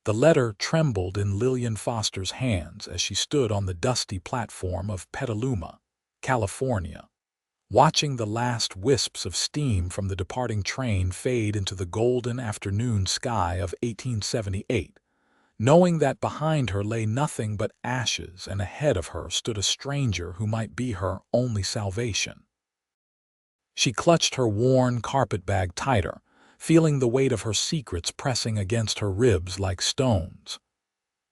The letter trembled in Lillian Foster's hands as she stood on the dusty platform of Petaluma, California, watching the last wisps of steam from the departing train fade into the golden afternoon sky of 1878, knowing that behind her lay nothing but ashes and ahead of her stood a stranger who might be her only salvation. She clutched her worn carpetbag tighter, feeling the weight of her secrets pressing against her ribs like stones.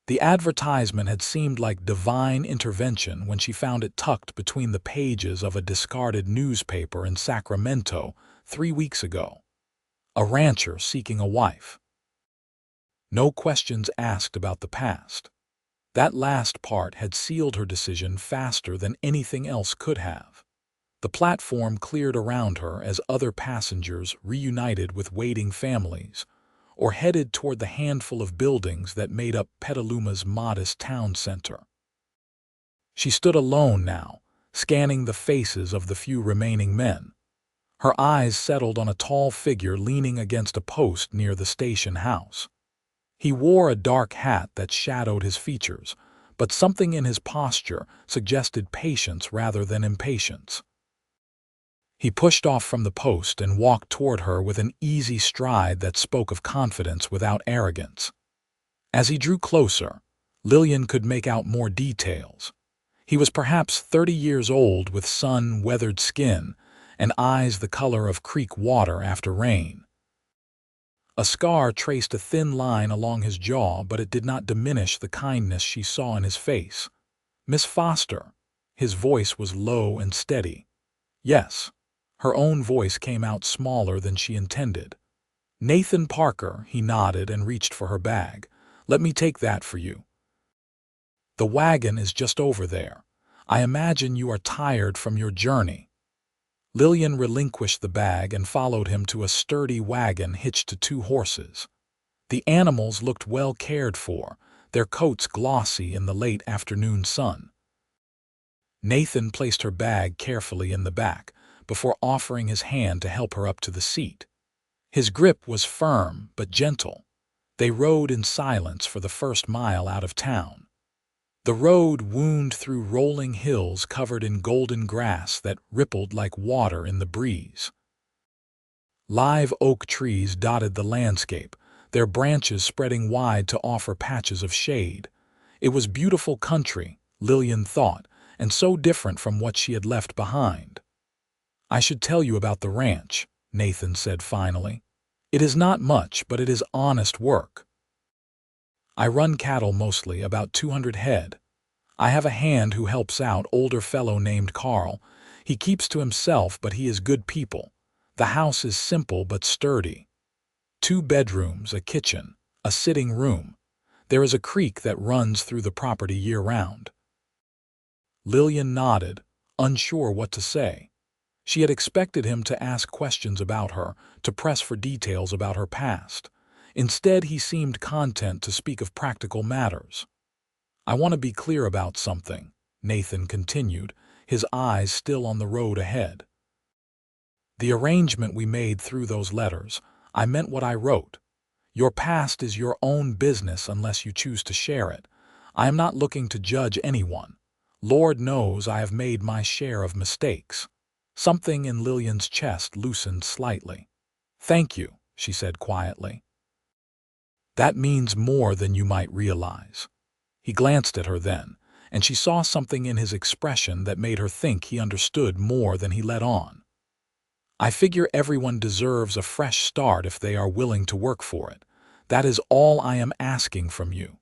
The advertisement had seemed like divine intervention when she found it tucked between the pages of a discarded newspaper in Sacramento 3 weeks ago. A rancher seeking a wife. No questions asked about the past. That last part had sealed her decision faster than anything else could have. The platform cleared around her as other passengers reunited with waiting families, or headed toward the handful of buildings that made up Petaluma's modest town center. She stood alone now, scanning the faces of the few remaining men. Her eyes settled on a tall figure leaning against a post near the station house. He wore a dark hat that shadowed his features, but something in his posture suggested patience rather than impatience. He pushed off from the post and walked toward her with an easy stride that spoke of confidence without arrogance. As he drew closer, Lillian could make out more details. He was perhaps 30 years old with sun-weathered skin and eyes the color of creek water after rain. A scar traced a thin line along his jaw, but it did not diminish the kindness she saw in his face. "Miss Foster." His voice was low and steady. "Yes." Her own voice came out smaller than she intended. "Nathan Parker," he nodded and reached for her bag. "Let me take that for you. The wagon is just over there. I imagine you are tired from your journey." Lillian relinquished the bag and followed him to a sturdy wagon hitched to 2 horses. The animals looked well cared for, their coats glossy in the late afternoon sun. Nathan placed her bag carefully in the back, before offering his hand to help her up to the seat. His grip was firm but gentle. They rode in silence for the first mile out of town. The road wound through rolling hills covered in golden grass that rippled like water in the breeze. Live oak trees dotted the landscape, their branches spreading wide to offer patches of shade. It was beautiful country, Lillian thought, and so different from what she had left behind. "I should tell you about the ranch," Nathan said finally. "It is not much, but it is honest work. I run cattle mostly, about 200 head. I have a hand who helps out, older fellow named Carl. He keeps to himself, but he is good people. The house is simple but sturdy. 2 bedrooms, a kitchen, a sitting room. There is a creek that runs through the property year-round." Lillian nodded, unsure what to say. She had expected him to ask questions about her, to press for details about her past. Instead, he seemed content to speak of practical matters. "I want to be clear about something," Nathan continued, his eyes still on the road ahead. "The arrangement we made through those letters, I meant what I wrote. Your past is your own business unless you choose to share it. I am not looking to judge anyone. Lord knows I have made my share of mistakes." Something in Lillian's chest loosened slightly. "Thank you," she said quietly. "That means more than you might realize." He glanced at her then, and she saw something in his expression that made her think he understood more than he let on. "I figure everyone deserves a fresh start if they are willing to work for it. That is all I am asking from you.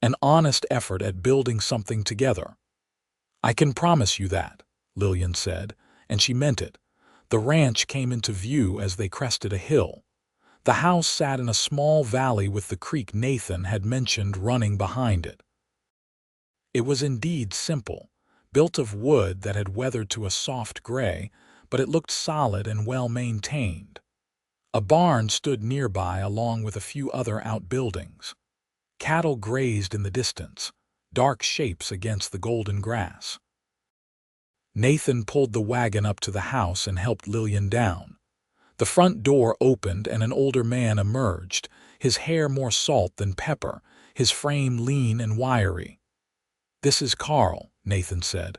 An honest effort at building something together. I can promise you that," Lillian said, and she meant it. The ranch came into view as they crested a hill. The house sat in a small valley with the creek Nathan had mentioned running behind it. It was indeed simple, built of wood that had weathered to a soft gray, but it looked solid and well-maintained. A barn stood nearby along with a few other outbuildings. Cattle grazed in the distance, dark shapes against the golden grass. Nathan pulled the wagon up to the house and helped Lillian down. The front door opened and an older man emerged, his hair more salt than pepper, his frame lean and wiry. "This is Carl," Nathan said.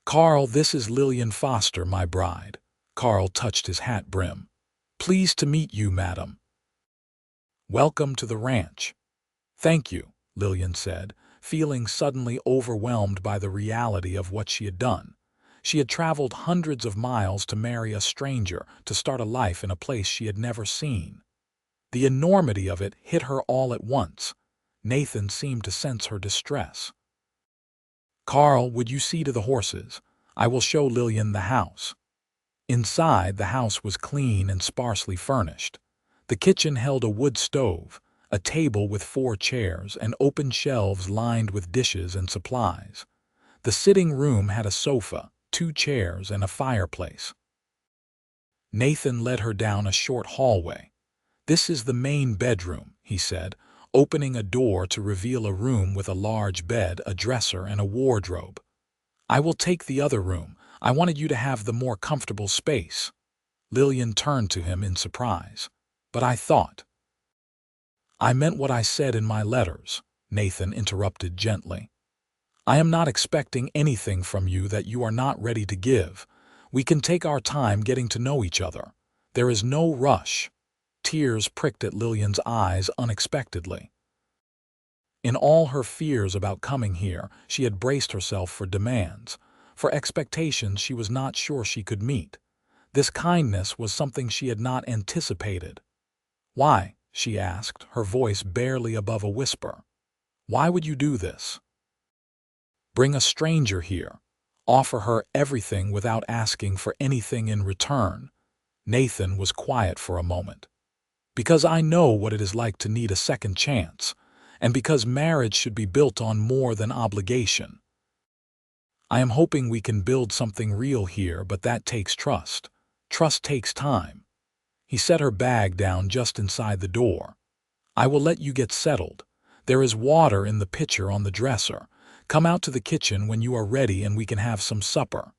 "Carl, this is Lillian Foster, my bride." Carl touched his hat brim. "Pleased to meet you, madam. Welcome to the ranch." "Thank you," Lillian said, feeling suddenly overwhelmed by the reality of what she had done. She had traveled hundreds of miles to marry a stranger, to start a life in a place she had never seen. The enormity of it hit her all at once. Nathan seemed to sense her distress. "Carl, would you see to the horses? I will show Lillian the house." Inside, the house was clean and sparsely furnished. The kitchen held a wood stove, a table with 4 chairs, and open shelves lined with dishes and supplies. The sitting room had a sofa, 2 chairs, and a fireplace. Nathan led her down a short hallway. "This is the main bedroom," he said, opening a door to reveal a room with a large bed, a dresser, and a wardrobe. "I will take the other room. I wanted you to have the more comfortable space." Lillian turned to him in surprise. "But I thought—" "I meant what I said in my letters," Nathan interrupted gently. "I am not expecting anything from you that you are not ready to give. We can take our time getting to know each other. There is no rush." Tears pricked at Lillian's eyes unexpectedly. In all her fears about coming here, she had braced herself for demands, for expectations she was not sure she could meet. This kindness was something she had not anticipated. "Why?" she asked, her voice barely above a whisper. "Why would you do this? Bring a stranger here. Offer her everything without asking for anything in return." Nathan was quiet for a moment. "Because I know what it is like to need a second chance, and because marriage should be built on more than obligation. I am hoping we can build something real here, but that takes trust. Trust takes time." He set her bag down just inside the door. "I will let you get settled. There is water in the pitcher on the dresser. Come out to the kitchen when you are ready and we can have some supper."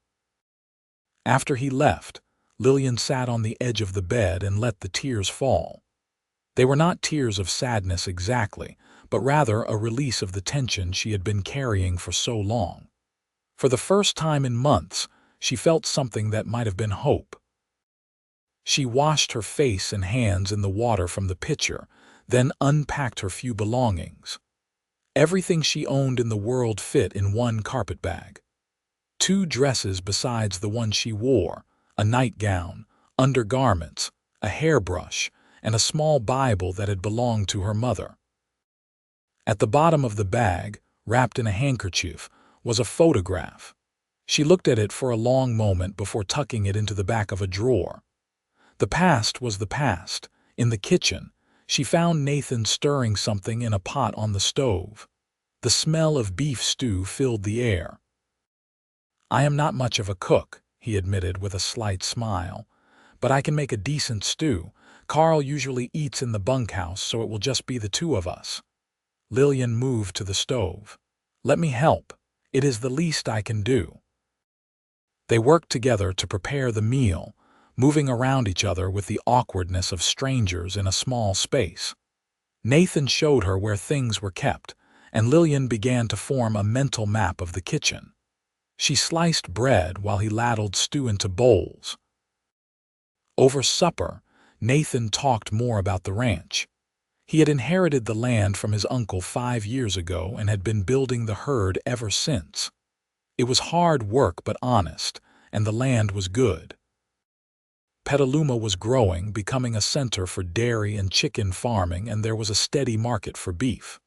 After he left, Lillian sat on the edge of the bed and let the tears fall. They were not tears of sadness exactly, but rather a release of the tension she had been carrying for so long. For the first time in months, she felt something that might have been hope. She washed her face and hands in the water from the pitcher, then unpacked her few belongings. Everything she owned in the world fit in one carpetbag. 2 dresses besides the one she wore, a nightgown, undergarments, a hairbrush, and a small Bible that had belonged to her mother. At the bottom of the bag, wrapped in a handkerchief, was a photograph. She looked at it for a long moment before tucking it into the back of a drawer. The past was the past. In the kitchen, she found Nathan stirring something in a pot on the stove. The smell of beef stew filled the air. "I am not much of a cook," he admitted with a slight smile, "but I can make a decent stew. Carl usually eats in the bunkhouse, so it will just be the 2 of us." Lillian moved to the stove. "Let me help. It is the least I can do." They worked together to prepare the meal, moving around each other with the awkwardness of strangers in a small space. Nathan showed her where things were kept, and Lillian began to form a mental map of the kitchen. She sliced bread while he ladled stew into bowls. Over supper, Nathan talked more about the ranch. He had inherited the land from his uncle 5 years ago and had been building the herd ever since. It was hard work but honest, and the land was good. Petaluma was growing, becoming a center for dairy and chicken farming, and there was a steady market for beef.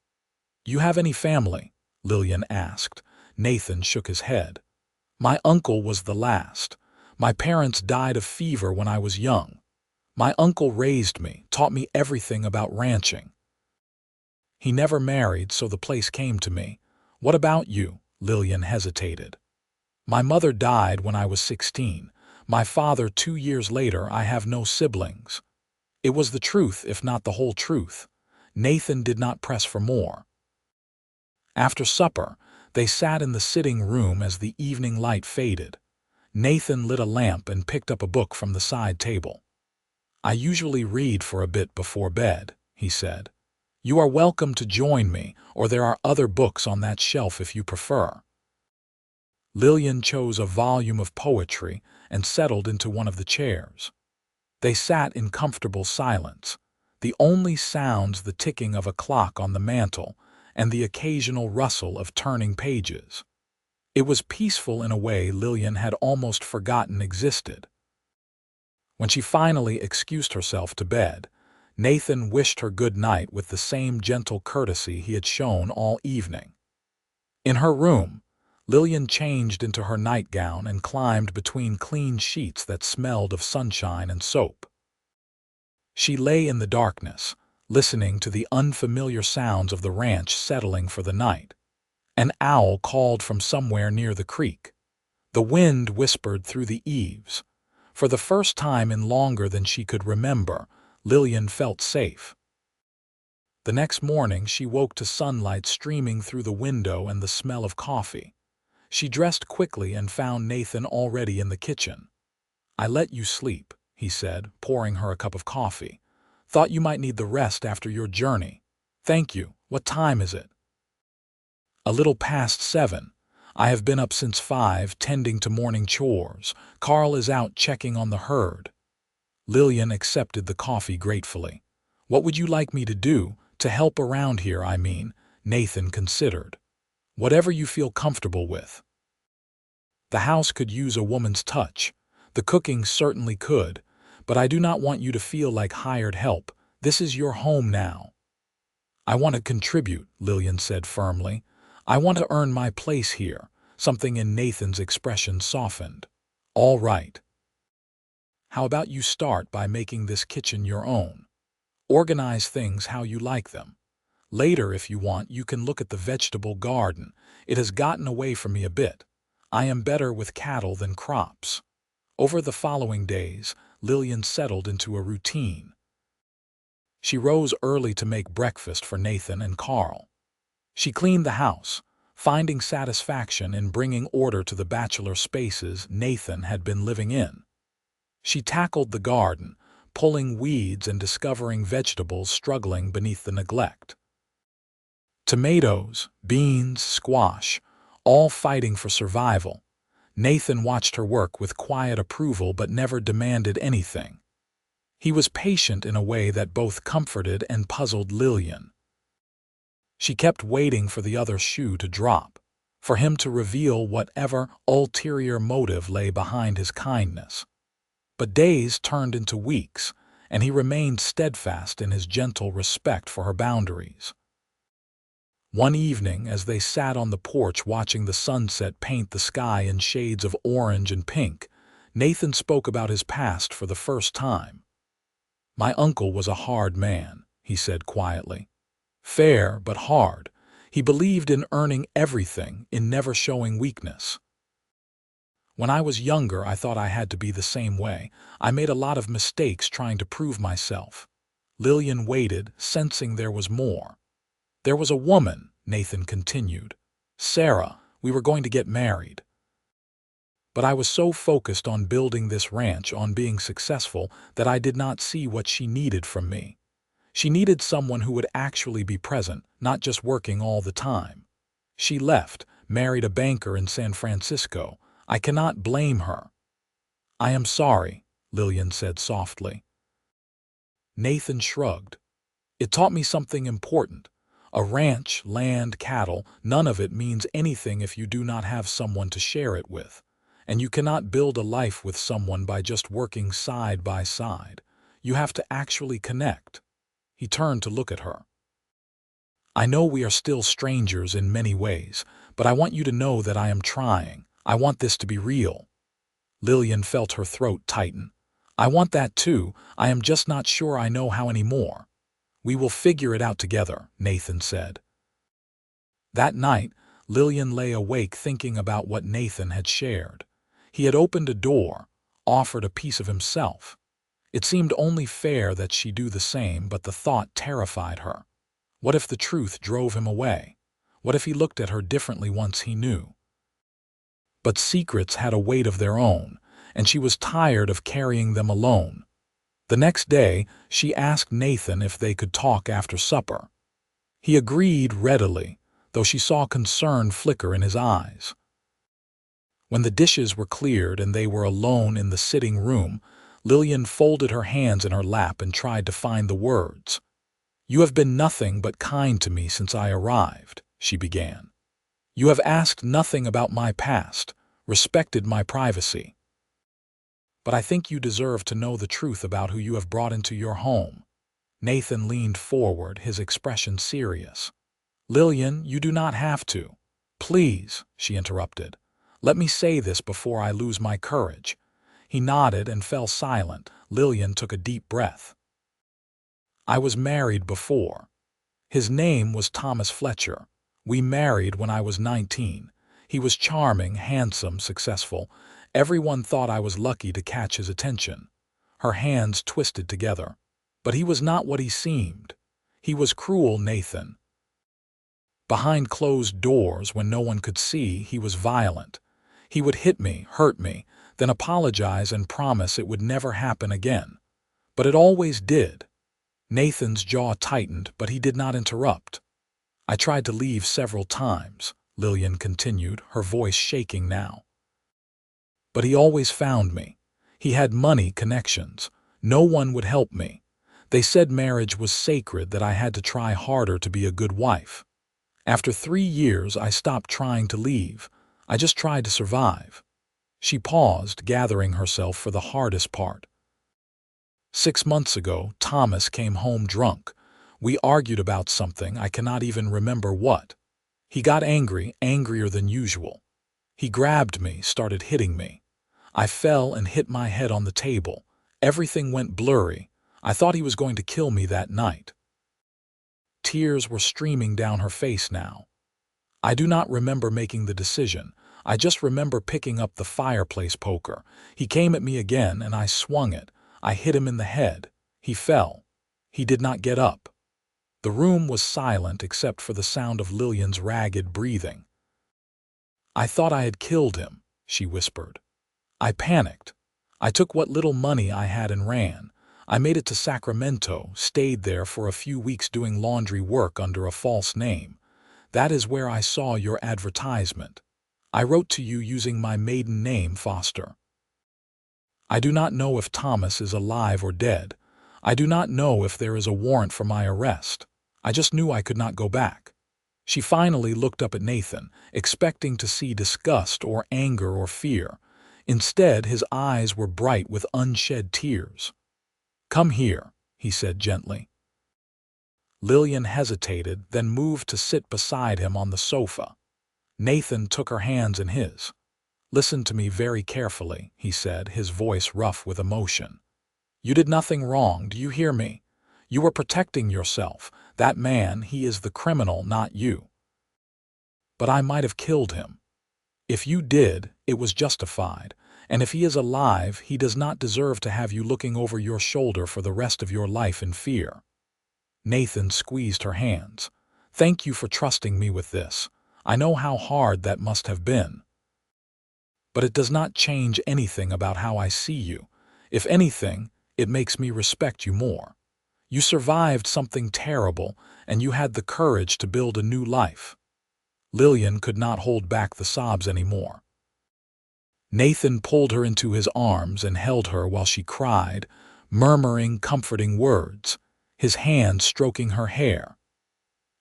"You have any family?" Lillian asked. Nathan shook his head. "My uncle was the last. My parents died of fever when I was young. My uncle raised me, taught me everything about ranching. He never married, so the place came to me." "What about you?" Lillian hesitated. "My mother died when I was 16. My father 2 years later. I have no siblings." It was the truth, if not the whole truth. Nathan did not press for more. After supper, they sat in the sitting room as the evening light faded. Nathan lit a lamp and picked up a book from the side table. "I usually read for a bit before bed," he said. You are welcome to join me, or there are other books on that shelf if you prefer. Lillian chose a volume of poetry and settled into one of the chairs. They sat in comfortable silence, the only sounds the ticking of a clock on the mantel and the occasional rustle of turning pages. It was peaceful in a way Lillian had almost forgotten existed. When she finally excused herself to bed, Nathan wished her good night with the same gentle courtesy he had shown all evening. In her room, Lillian changed into her nightgown and climbed between clean sheets that smelled of sunshine and soap. She lay in the darkness, listening to the unfamiliar sounds of the ranch settling for the night. An owl called from somewhere near the creek. The wind whispered through the eaves. For the first time in longer than she could remember, Lillian felt safe. The next morning she woke to sunlight streaming through the window and the smell of coffee. She dressed quickly and found Nathan already in the kitchen. "I let you sleep," he said, pouring her a cup of coffee. "Thought you might need the rest after your journey." "Thank you. What time is it?" "A little past 7. I have been up since 5, tending to morning chores. Carl is out checking on the herd." Lillian accepted the coffee gratefully. "What would you like me to do? To help around here, I mean," Nathan considered. "Whatever you feel comfortable with." The house could use a woman's touch. The cooking certainly could, but I do not want you to feel like hired help. This is your home now. "I want to contribute," Lillian said firmly. "I want to earn my place here." Something in Nathan's expression softened. "All right. How about you start by making this kitchen your own? Organize things how you like them. Later, if you want, you can look at the vegetable garden. It has gotten away from me a bit. I am better with cattle than crops." Over the following days, Lillian settled into a routine. She rose early to make breakfast for Nathan and Carl. She cleaned the house, finding satisfaction in bringing order to the bachelor spaces Nathan had been living in. She tackled the garden, pulling weeds and discovering vegetables struggling beneath the neglect. Tomatoes, beans, squash, all fighting for survival. Nathan watched her work with quiet approval but never demanded anything. He was patient in a way that both comforted and puzzled Lillian. She kept waiting for the other shoe to drop, for him to reveal whatever ulterior motive lay behind his kindness. But days turned into weeks, and he remained steadfast in his gentle respect for her boundaries. One evening, as they sat on the porch watching the sunset paint the sky in shades of orange and pink, Nathan spoke about his past for the first time. "My uncle was a hard man," he said quietly. "Fair, but hard. He believed in earning everything, in never showing weakness. When I was younger, I thought I had to be the same way. I made a lot of mistakes trying to prove myself." Lillian waited, sensing there was more. "There was a woman," Nathan continued. "Sarah, we were going to get married. But I was so focused on building this ranch, on being successful, that I did not see what she needed from me. She needed someone who would actually be present, not just working all the time. She left, married a banker in San Francisco. I cannot blame her." "I am sorry," Lillian said softly. Nathan shrugged. "It taught me something important. A ranch, land, cattle, none of it means anything if you do not have someone to share it with. And you cannot build a life with someone by just working side by side. You have to actually connect." He turned to look at her. "I know we are still strangers in many ways, but I want you to know that I am trying. I want this to be real." Lillian felt her throat tighten. "I want that too. I am just not sure I know how anymore." "We will figure it out together," Nathan said. That night, Lillian lay awake thinking about what Nathan had shared. He had opened a door, offered a piece of himself. It seemed only fair that she do the same, but the thought terrified her. What if the truth drove him away? What if he looked at her differently once he knew? But secrets had a weight of their own, and she was tired of carrying them alone. The next day, she asked Nathan if they could talk after supper. He agreed readily, though she saw concern flicker in his eyes. When the dishes were cleared and they were alone in the sitting room, Lillian folded her hands in her lap and tried to find the words. "You have been nothing but kind to me since I arrived," she began. "You have asked nothing about my past, respected my privacy. But I think you deserve to know the truth about who you have brought into your home." Nathan leaned forward, his expression serious. "Lillian, you do not have to." "Please," she interrupted. "Let me say this before I lose my courage." He nodded and fell silent. Lillian took a deep breath. "I was married before. His name was Thomas Fletcher. We married when I was 19. He was charming, handsome, successful. Everyone thought I was lucky to catch his attention." Her hands twisted together. "But he was not what he seemed. He was cruel, Nathan. Behind closed doors, when no one could see, he was violent. He would hit me, hurt me, then apologize and promise it would never happen again. But it always did." Nathan's jaw tightened, but he did not interrupt. "I tried to leave several times," Lillian continued, her voice shaking now. "But he always found me. He had money, connections. No one would help me. They said marriage was sacred, that I had to try harder to be a good wife. After 3 years, I stopped trying to leave. I just tried to survive." She paused, gathering herself for the hardest part. "6 months ago, Thomas came home drunk. We argued about something, I cannot even remember what. He got angry, angrier than usual. He grabbed me, started hitting me. I fell and hit my head on the table. Everything went blurry. I thought he was going to kill me that night." Tears were streaming down her face now. "I do not remember making the decision. I just remember picking up the fireplace poker. He came at me again, and I swung it. I hit him in the head. He fell. He did not get up." The room was silent except for the sound of Lillian's ragged breathing. "I thought I had killed him," she whispered. "I panicked. I took what little money I had and ran. I made it to Sacramento, stayed there for a few weeks doing laundry work under a false name. That is where I saw your advertisement. I wrote to you using my maiden name, Foster. I do not know if Thomas is alive or dead. I do not know if there is a warrant for my arrest. I just knew I could not go back." She finally looked up at Nathan, expecting to see disgust or anger or fear. Instead, his eyes were bright with unshed tears. "Come here," he said gently. Lillian hesitated, then moved to sit beside him on the sofa. Nathan took her hands in his. "Listen to me very carefully," he said, his voice rough with emotion. "You did nothing wrong, do you hear me? You were protecting yourself. That man, he is the criminal, not you. But I might have killed him. If you did, it was justified. And if he is alive, he does not deserve to have you looking over your shoulder for the rest of your life in fear." Nathan squeezed her hands. "Thank you for trusting me with this. I know how hard that must have been. But it does not change anything about how I see you. If anything, it makes me respect you more. You survived something terrible, and you had the courage to build a new life." Lillian could not hold back the sobs anymore. Nathan pulled her into his arms and held her while she cried, murmuring comforting words, his hand stroking her hair.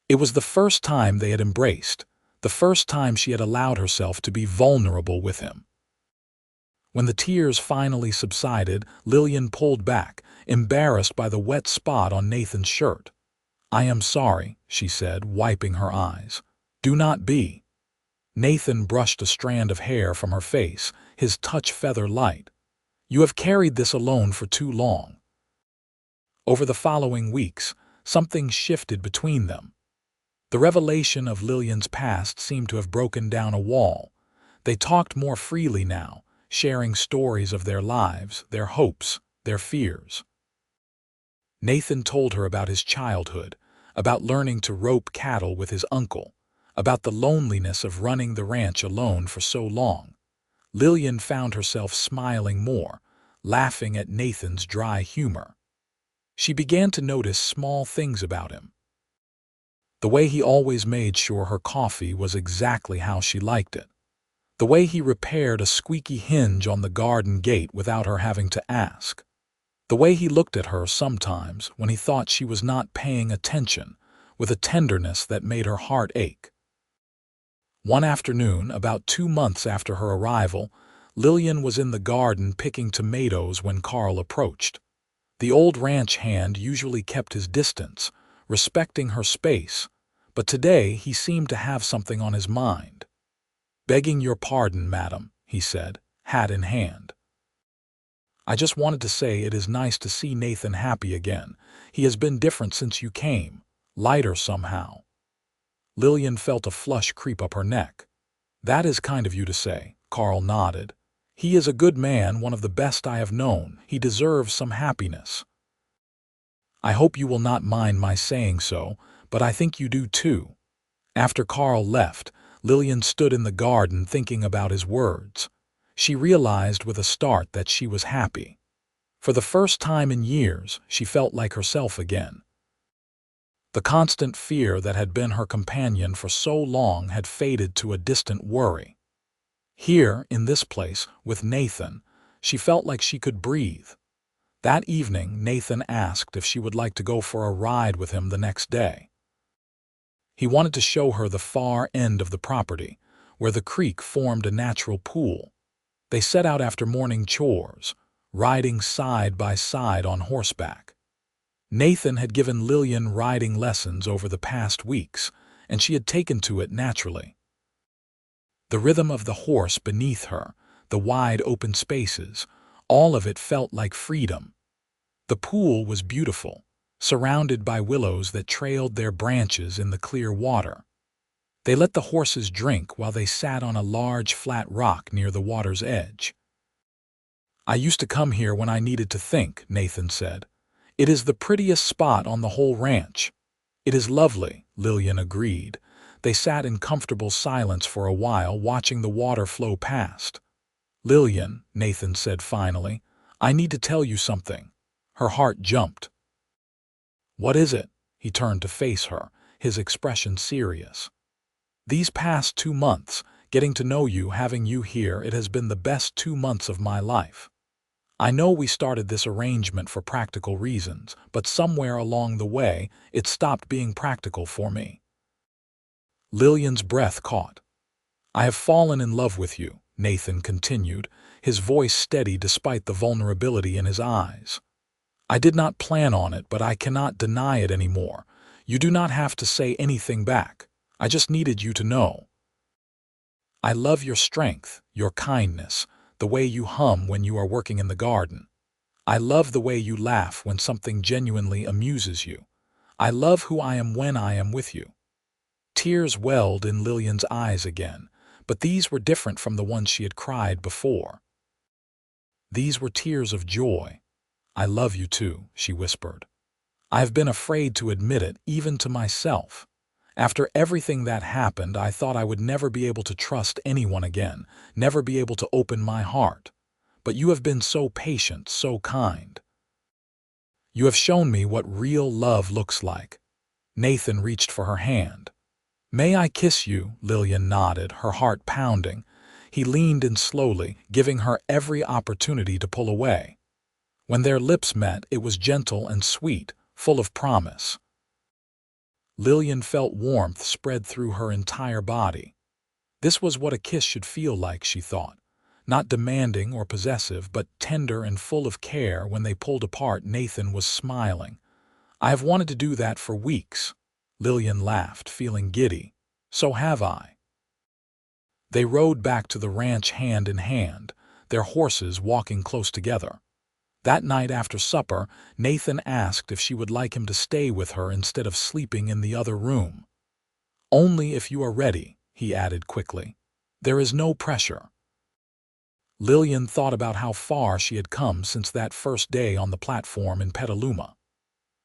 It was the first time they had embraced, the first time she had allowed herself to be vulnerable with him. When the tears finally subsided, Lillian pulled back, embarrassed by the wet spot on Nathan's shirt. "I am sorry," she said, wiping her eyes. "Do not be." Nathan brushed a strand of hair from her face, his touch feather light. "You have carried this alone for too long." Over the following weeks, something shifted between them. The revelation of Lillian's past seemed to have broken down a wall. They talked more freely now, sharing stories of their lives, their hopes, their fears. Nathan told her about his childhood, about learning to rope cattle with his uncle, about the loneliness of running the ranch alone for so long. Lillian found herself smiling more, laughing at Nathan's dry humor. She began to notice small things about him. The way he always made sure her coffee was exactly how she liked it. The way he repaired a squeaky hinge on the garden gate without her having to ask. The way he looked at her sometimes when he thought she was not paying attention, with a tenderness that made her heart ache. One afternoon, about 2 months after her arrival, Lillian was in the garden picking tomatoes when Carl approached. The old ranch hand usually kept his distance, respecting her space, but today he seemed to have something on his mind. "Begging your pardon, madam," he said, hat in hand. "I just wanted to say it is nice to see Nathan happy again. He has been different since you came, lighter somehow." Lillian felt a flush creep up her neck. "That is kind of you to say," Carl nodded. "He is a good man, one of the best I have known. He deserves some happiness." "I hope you will not mind my saying so, but I think you do too." After Carl left, Lillian stood in the garden thinking about his words. She realized with a start that she was happy. For the first time in years, she felt like herself again. The constant fear that had been her companion for so long had faded to a distant worry. Here, in this place, with Nathan, she felt like she could breathe. That evening, Nathan asked if she would like to go for a ride with him the next day. He wanted to show her the far end of the property, where the creek formed a natural pool. They set out after morning chores, riding side by side on horseback. Nathan had given Lillian riding lessons over the past weeks, and she had taken to it naturally. The rhythm of the horse beneath her, the wide open spaces, all of it felt like freedom. The pool was beautiful, surrounded by willows that trailed their branches in the clear water. They let the horses drink while they sat on a large flat rock near the water's edge. "I used to come here when I needed to think," Nathan said. "It is the prettiest spot on the whole ranch." "It is lovely," Lillian agreed. They sat in comfortable silence for a while, watching the water flow past. "Lillian," Nathan said finally, "I need to tell you something." Her heart jumped. "What is it?" He turned to face her, his expression serious. "These past 2 months, getting to know you, having you here, it has been the best 2 months of my life. I know we started this arrangement for practical reasons, but somewhere along the way, it stopped being practical for me." Lillian's breath caught. "I have fallen in love with you," Nathan continued, his voice steady despite the vulnerability in his eyes. "I did not plan on it, but I cannot deny it anymore. You do not have to say anything back. I just needed you to know. I love your strength, your kindness, the way you hum when you are working in the garden. I love the way you laugh when something genuinely amuses you. I love who I am when I am with you." Tears welled in Lillian's eyes again, but these were different from the ones she had cried before. These were tears of joy. "I love you too," she whispered. "I have been afraid to admit it, even to myself. After everything that happened, I thought I would never be able to trust anyone again, never be able to open my heart. But you have been so patient, so kind. You have shown me what real love looks like." Nathan reached for her hand. "May I kiss you?" Lillian nodded, her heart pounding. He leaned in slowly, giving her every opportunity to pull away. When their lips met, it was gentle and sweet, full of promise. Lillian felt warmth spread through her entire body. This was what a kiss should feel like, she thought. Not demanding or possessive, but tender and full of care. When they pulled apart, Nathan was smiling. "I have wanted to do that for weeks." Lillian laughed, feeling giddy. "So have I." They rode back to the ranch hand in hand, their horses walking close together. That night after supper, Nathan asked if she would like him to stay with her instead of sleeping in the other room. "Only if you are ready," he added quickly. "There is no pressure." Lillian thought about how far she had come since that first day on the platform in Petaluma.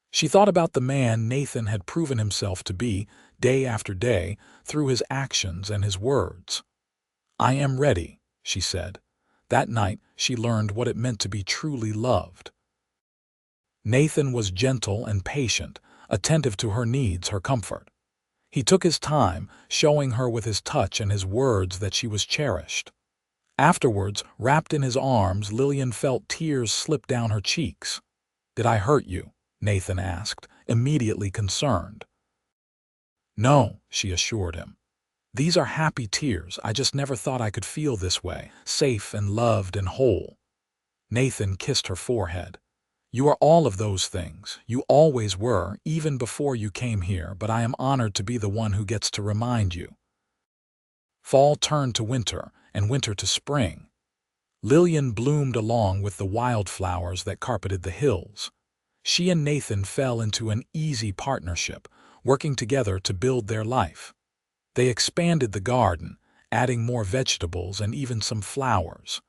She thought about the man Nathan had proven himself to be, day after day, through his actions and his words. "I am ready," she said. That night, she learned what it meant to be truly loved. Nathan was gentle and patient, attentive to her needs, her comfort. He took his time, showing her with his touch and his words that she was cherished. Afterwards, wrapped in his arms, Lillian felt tears slip down her cheeks. "Did I hurt you?" Nathan asked, immediately concerned. "No," she assured him. "These are happy tears. I just never thought I could feel this way, safe and loved and whole." Nathan kissed her forehead. "You are all of those things. You always were, even before you came here, but I am honored to be the one who gets to remind you." Fall turned to winter, and winter to spring. Lillian bloomed along with the wildflowers that carpeted the hills. She and Nathan fell into an easy partnership, working together to build their life. They expanded the garden, adding more vegetables and even some flowers.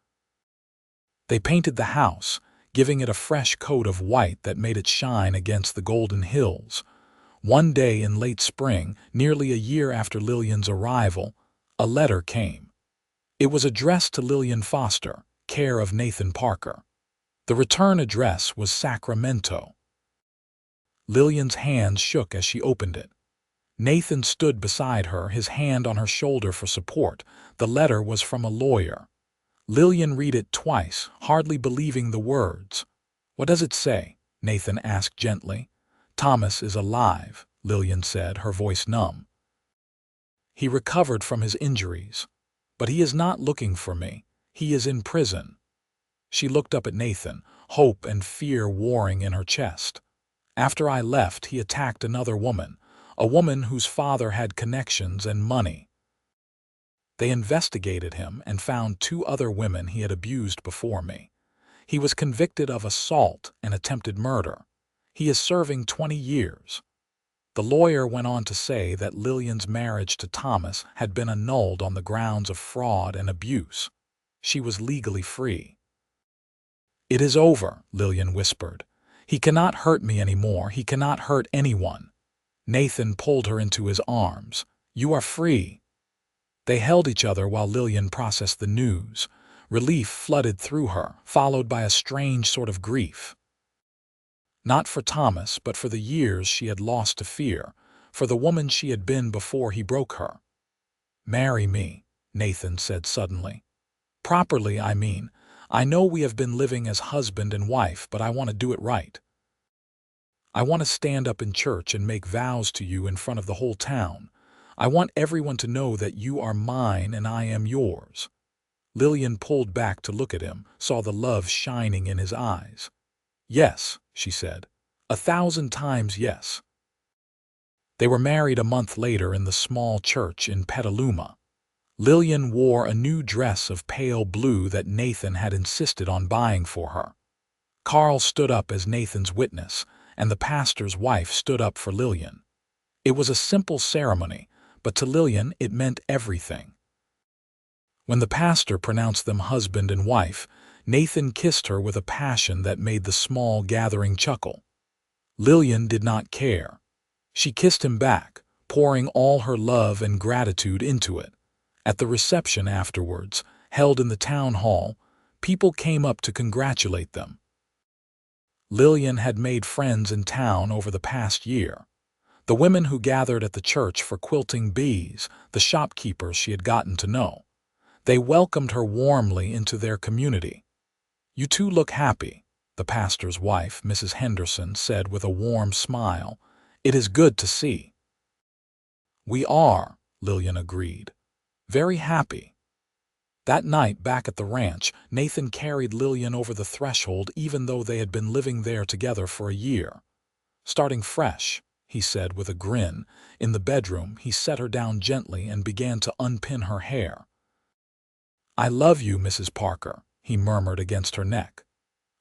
They painted the house, giving it a fresh coat of white that made it shine against the golden hills. One day in late spring, nearly a year after Lillian's arrival, a letter came. It was addressed to Lillian Foster, care of Nathan Parker. The return address was Sacramento. Lillian's hands shook as she opened it. Nathan stood beside her, his hand on her shoulder for support. The letter was from a lawyer. Lillian read it twice, hardly believing the words. "What does it say?" Nathan asked gently. "Thomas is alive," Lillian said, her voice numb. "He recovered from his injuries. But he is not looking for me. He is in prison." She looked up at Nathan, hope and fear warring in her chest. "After I left, he attacked another woman, a woman whose father had connections and money. They investigated him and found 2 other women he had abused before me. He was convicted of assault and attempted murder. He is serving 20 years. The lawyer went on to say that Lillian's marriage to Thomas had been annulled on the grounds of fraud and abuse. She was legally free. "It is over," Lillian whispered. "He cannot hurt me anymore. He cannot hurt anyone." Nathan pulled her into his arms. "You are free." They held each other while Lillian processed the news. Relief flooded through her, followed by a strange sort of grief. Not for Thomas, but for the years she had lost to fear, for the woman she had been before he broke her. "Marry me," Nathan said suddenly. "Properly, I mean. I know we have been living as husband and wife, but I want to do it right. I want to stand up in church and make vows to you in front of the whole town. I want everyone to know that you are mine and I am yours." Lillian pulled back to look at him, saw the love shining in his eyes. "Yes," she said. 1,000 times yes." They were married a month later in the small church in Petaluma. Lillian wore a new dress of pale blue that Nathan had insisted on buying for her. Carl stood up as Nathan's witness, and the pastor's wife stood up for Lillian. It was a simple ceremony, but to Lillian it meant everything. When the pastor pronounced them husband and wife, Nathan kissed her with a passion that made the small gathering chuckle. Lillian did not care. She kissed him back, pouring all her love and gratitude into it. At the reception afterwards, held in the town hall, people came up to congratulate them. Lillian had made friends in town over the past year. The women who gathered at the church for quilting bees, the shopkeepers she had gotten to know. They welcomed her warmly into their community. "You two look happy," the pastor's wife, Mrs. Henderson, said with a warm smile. "It is good to see." "We are," Lillian agreed. "Very happy." That night back at the ranch, Nathan carried Lillian over the threshold even though they had been living there together for a year. "Starting fresh," he said with a grin. In the bedroom, he set her down gently and began to unpin her hair. "I love you, Mrs. Parker," he murmured against her neck.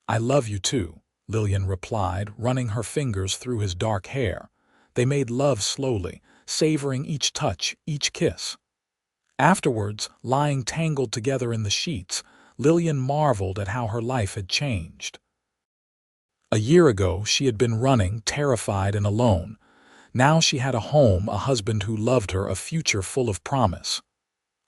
"I love you too," Lillian replied, running her fingers through his dark hair. They made love slowly, savoring each touch, each kiss. Afterwards, lying tangled together in the sheets, Lillian marveled at how her life had changed. A year ago, she had been running, terrified and alone. Now she had a home, a husband who loved her, a future full of promise.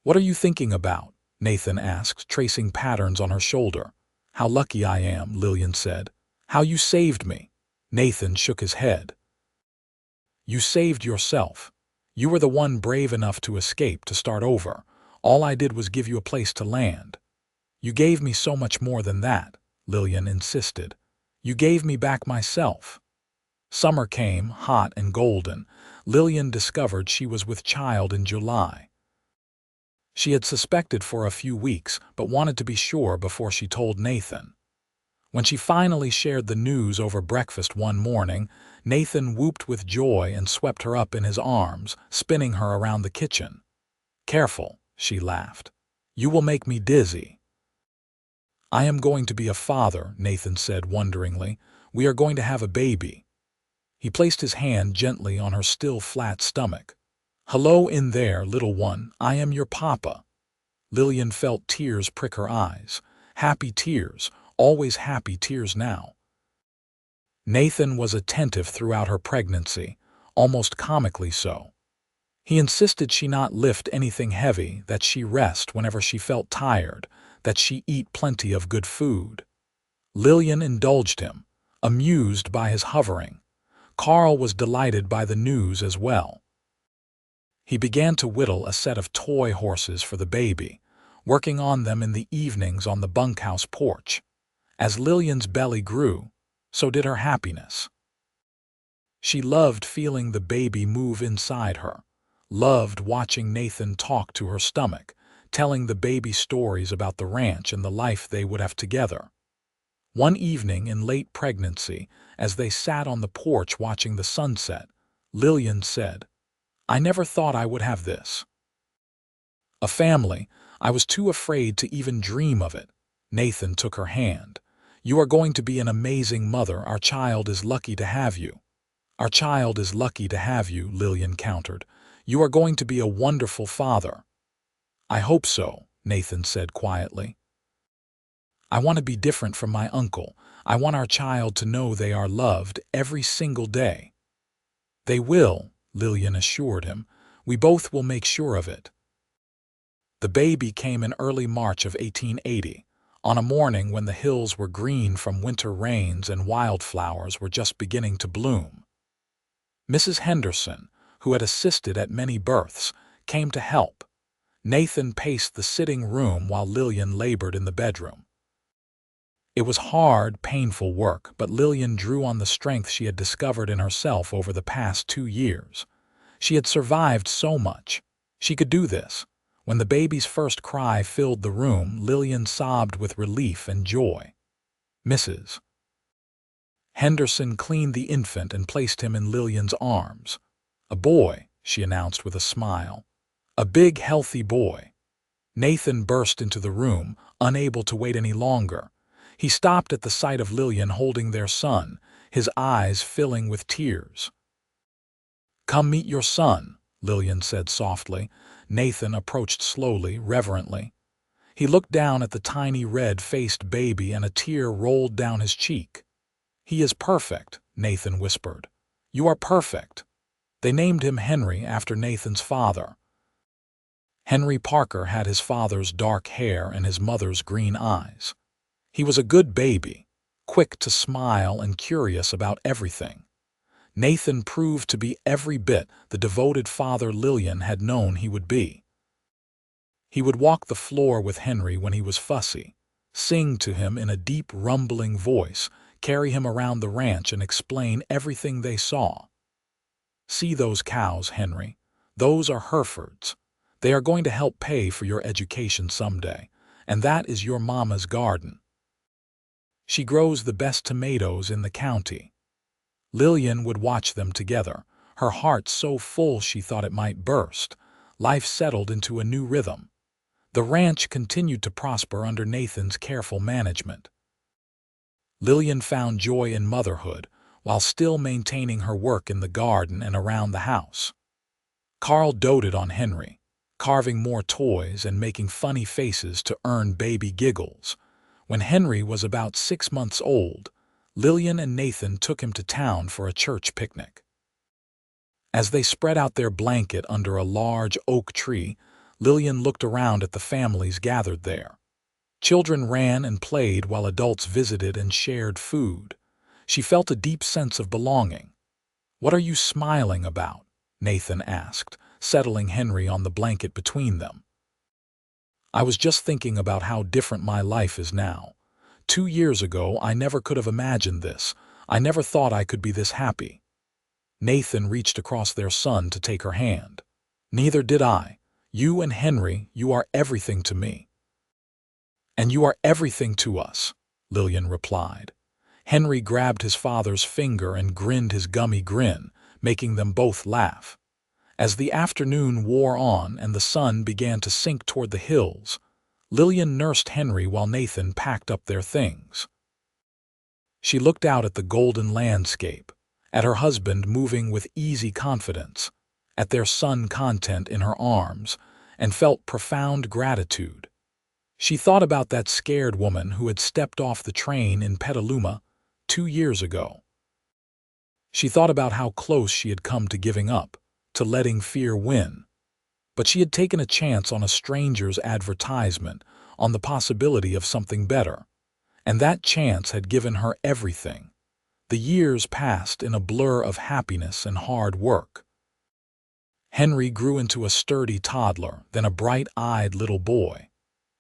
"What are you thinking about?" Nathan asked, tracing patterns on her shoulder. "How lucky I am," Lillian said. "How you saved me." Nathan shook his head. "You saved yourself. You were the one brave enough to escape, to start over. All I did was give you a place to land. You gave me so much more than that, Lillian insisted. You gave me back myself. Summer came, hot and golden. Lillian discovered she was with child in July. She had suspected for a few weeks, but wanted to be sure before she told Nathan. When she finally shared the news over breakfast one morning, Nathan whooped with joy and swept her up in his arms, spinning her around the kitchen. "Careful," she laughed. "You will make me dizzy." "I am going to be a father," Nathan said wonderingly. "We are going to have a baby." He placed his hand gently on her still flat stomach. "Hello in there, little one. I am your papa." Lillian felt tears prick her eyes. Happy tears, always happy tears now. Nathan was attentive throughout her pregnancy, almost comically so. He insisted she not lift anything heavy, that she rest whenever she felt tired, that she eat plenty of good food. Lillian indulged him, amused by his hovering. Carl was delighted by the news as well. He began to whittle a set of toy horses for the baby, working on them in the evenings on the bunkhouse porch. As Lillian's belly grew, so did her happiness. She loved feeling the baby move inside her, loved watching Nathan talk to her stomach, telling the baby stories about the ranch and the life they would have together. One evening in late pregnancy, as they sat on the porch watching the sunset, Lillian said, "I never thought I would have this. A family. I was too afraid to even dream of it." Nathan took her hand. "You are going to be an amazing mother. Our child is lucky to have you." "Our child is lucky to have you," Lillian countered. "You are going to be a wonderful father." "I hope so," Nathan said quietly. "I want to be different from my uncle. I want our child to know they are loved every single day." "They will," Lillian assured him. "We both will make sure of it." The baby came in early March of 1880, on a morning when the hills were green from winter rains and wildflowers were just beginning to bloom. Mrs. Henderson, who had assisted at many births, came to help. Nathan paced the sitting room while Lillian labored in the bedroom. It was hard, painful work, but Lillian drew on the strength she had discovered in herself over the past 2 years. She had survived so much. She could do this. When the baby's first cry filled the room, Lillian sobbed with relief and joy. Mrs. Henderson cleaned the infant and placed him in Lillian's arms. "A boy," she announced with a smile. "A big, healthy boy." Nathan burst into the room, unable to wait any longer. He stopped at the sight of Lillian holding their son, his eyes filling with tears. "Come meet your son," Lillian said softly. Nathan approached slowly, reverently. He looked down at the tiny red-faced baby and a tear rolled down his cheek. "He is perfect," Nathan whispered. "You are perfect." They named him Henry after Nathan's father. Henry Parker had his father's dark hair and his mother's green eyes. He was a good baby, quick to smile and curious about everything. Nathan proved to be every bit the devoted father Lillian had known he would be. He would walk the floor with Henry when he was fussy, sing to him in a deep, rumbling voice, carry him around the ranch and explain everything they saw. "See those cows, Henry? Those are Herefords. They are going to help pay for your education someday, and that is your mama's garden. She grows the best tomatoes in the county." Lillian would watch them together, her heart so full she thought it might burst. Life settled into a new rhythm. The ranch continued to prosper under Nathan's careful management. Lillian found joy in motherhood, while still maintaining her work in the garden and around the house. Carl doted on Henry, carving more toys and making funny faces to earn baby giggles. When Henry was about 6 months old, Lillian and Nathan took him to town for a church picnic. As they spread out their blanket under a large oak tree, Lillian looked around at the families gathered there. Children ran and played while adults visited and shared food. She felt a deep sense of belonging. "What are you smiling about?" Nathan asked, settling Henry on the blanket between them. I was just thinking about how different my life is now. 2 years ago, I never could have imagined this. I never thought I could be this happy. Nathan reached across their son to take her hand. Neither did I. You and Henry, you are everything to me. And you are everything to us, Lillian replied. Henry grabbed his father's finger and grinned his gummy grin, making them both laugh. As the afternoon wore on and the sun began to sink toward the hills, Lillian nursed Henry while Nathan packed up their things. She looked out at the golden landscape, at her husband moving with easy confidence, at their son content in her arms, and felt profound gratitude. She thought about that scared woman who had stepped off the train in Petaluma 2 years ago. She thought about how close she had come to giving up, to letting fear win. But she had taken a chance on a stranger's advertisement, on the possibility of something better. And that chance had given her everything. The years passed in a blur of happiness and hard work. Henry grew into a sturdy toddler, then a bright-eyed little boy.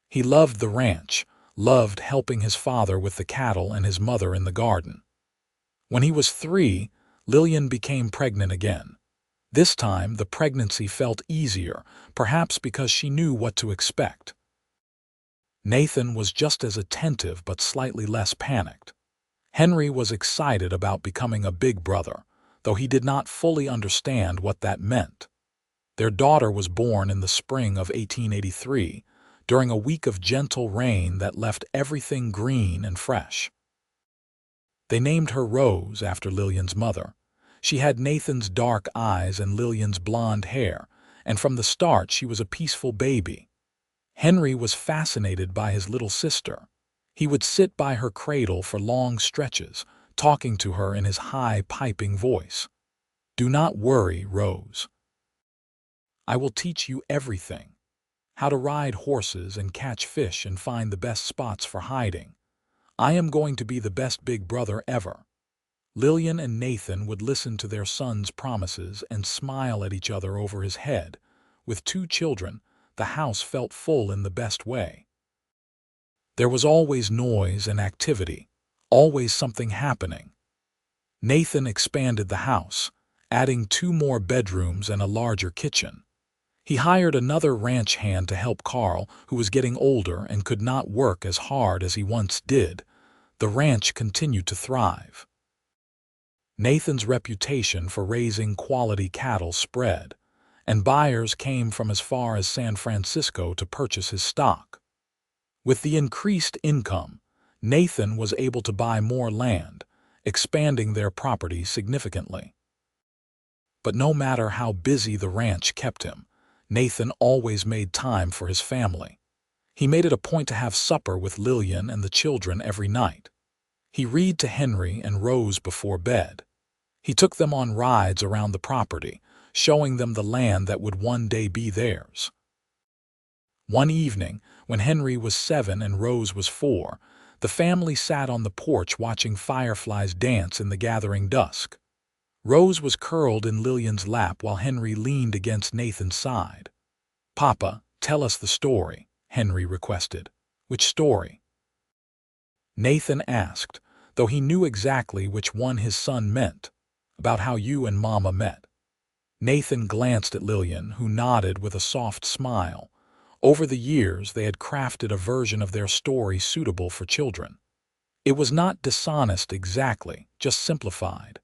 He loved the ranch, loved helping his father with the cattle and his mother in the garden. When he was 3, Lillian became pregnant again. This time, the pregnancy felt easier, perhaps because she knew what to expect. Nathan was just as attentive but slightly less panicked. Henry was excited about becoming a big brother, though he did not fully understand what that meant. Their daughter was born in the spring of 1883, during a week of gentle rain that left everything green and fresh. They named her Rose after Lillian's mother. She had Nathan's dark eyes and Lillian's blonde hair, and from the start she was a peaceful baby. Henry was fascinated by his little sister. He would sit by her cradle for long stretches, talking to her in his high, piping voice. "Do not worry, Rose. I will teach you everything. How to ride horses and catch fish and find the best spots for hiding. I am going to be the best big brother ever." Lillian and Nathan would listen to their son's promises and smile at each other over his head. With 2 children, the house felt full in the best way. There was always noise and activity, always something happening. Nathan expanded the house, adding 2 more bedrooms and a larger kitchen. He hired another ranch hand to help Carl, who was getting older and could not work as hard as he once did. The ranch continued to thrive. Nathan's reputation for raising quality cattle spread, and buyers came from as far as San Francisco to purchase his stock. With the increased income, Nathan was able to buy more land, expanding their property significantly. But no matter how busy the ranch kept him, Nathan always made time for his family. He made it a point to have supper with Lillian and the children every night. He read to Henry and Rose before bed. He took them on rides around the property, showing them the land that would one day be theirs. One evening, when Henry was 7 and Rose was 4, the family sat on the porch watching fireflies dance in the gathering dusk. Rose was curled in Lillian's lap while Henry leaned against Nathan's side. "Papa, tell us the story," Henry requested. "Which story?" Nathan asked, though he knew exactly which one his son meant. "About how you and Mama met." Nathan glanced at Lillian, who nodded with a soft smile. Over the years, they had crafted a version of their story suitable for children. It was not dishonest exactly, just simplified.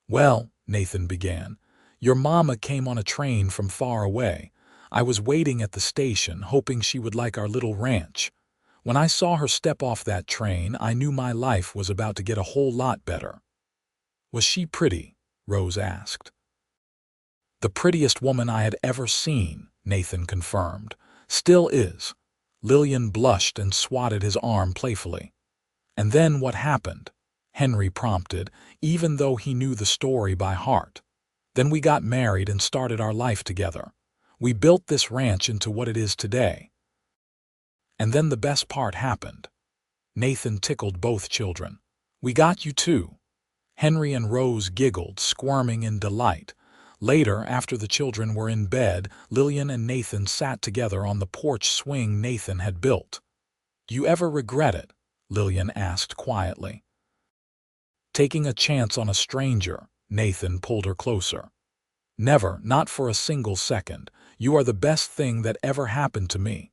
"Well," Nathan began, "your mama came on a train from far away. I was waiting at the station, hoping she would like our little ranch. When I saw her step off that train, I knew my life was about to get a whole lot better." "Was she pretty?" Rose asked. "The prettiest woman I had ever seen," Nathan confirmed. "Still is." Lillian blushed and swatted his arm playfully. "And then what happened?" Henry prompted, even though he knew the story by heart. "Then we got married and started our life together. We built this ranch into what it is today. And then the best part happened." Nathan tickled both children. "We got you too." Henry and Rose giggled, squirming in delight. Later, after the children were in bed, Lillian and Nathan sat together on the porch swing Nathan had built. "You ever regret it?" Lillian asked quietly. "Taking a chance on a stranger," Nathan pulled her closer. "Never, not for a single second. You are the best thing that ever happened to me.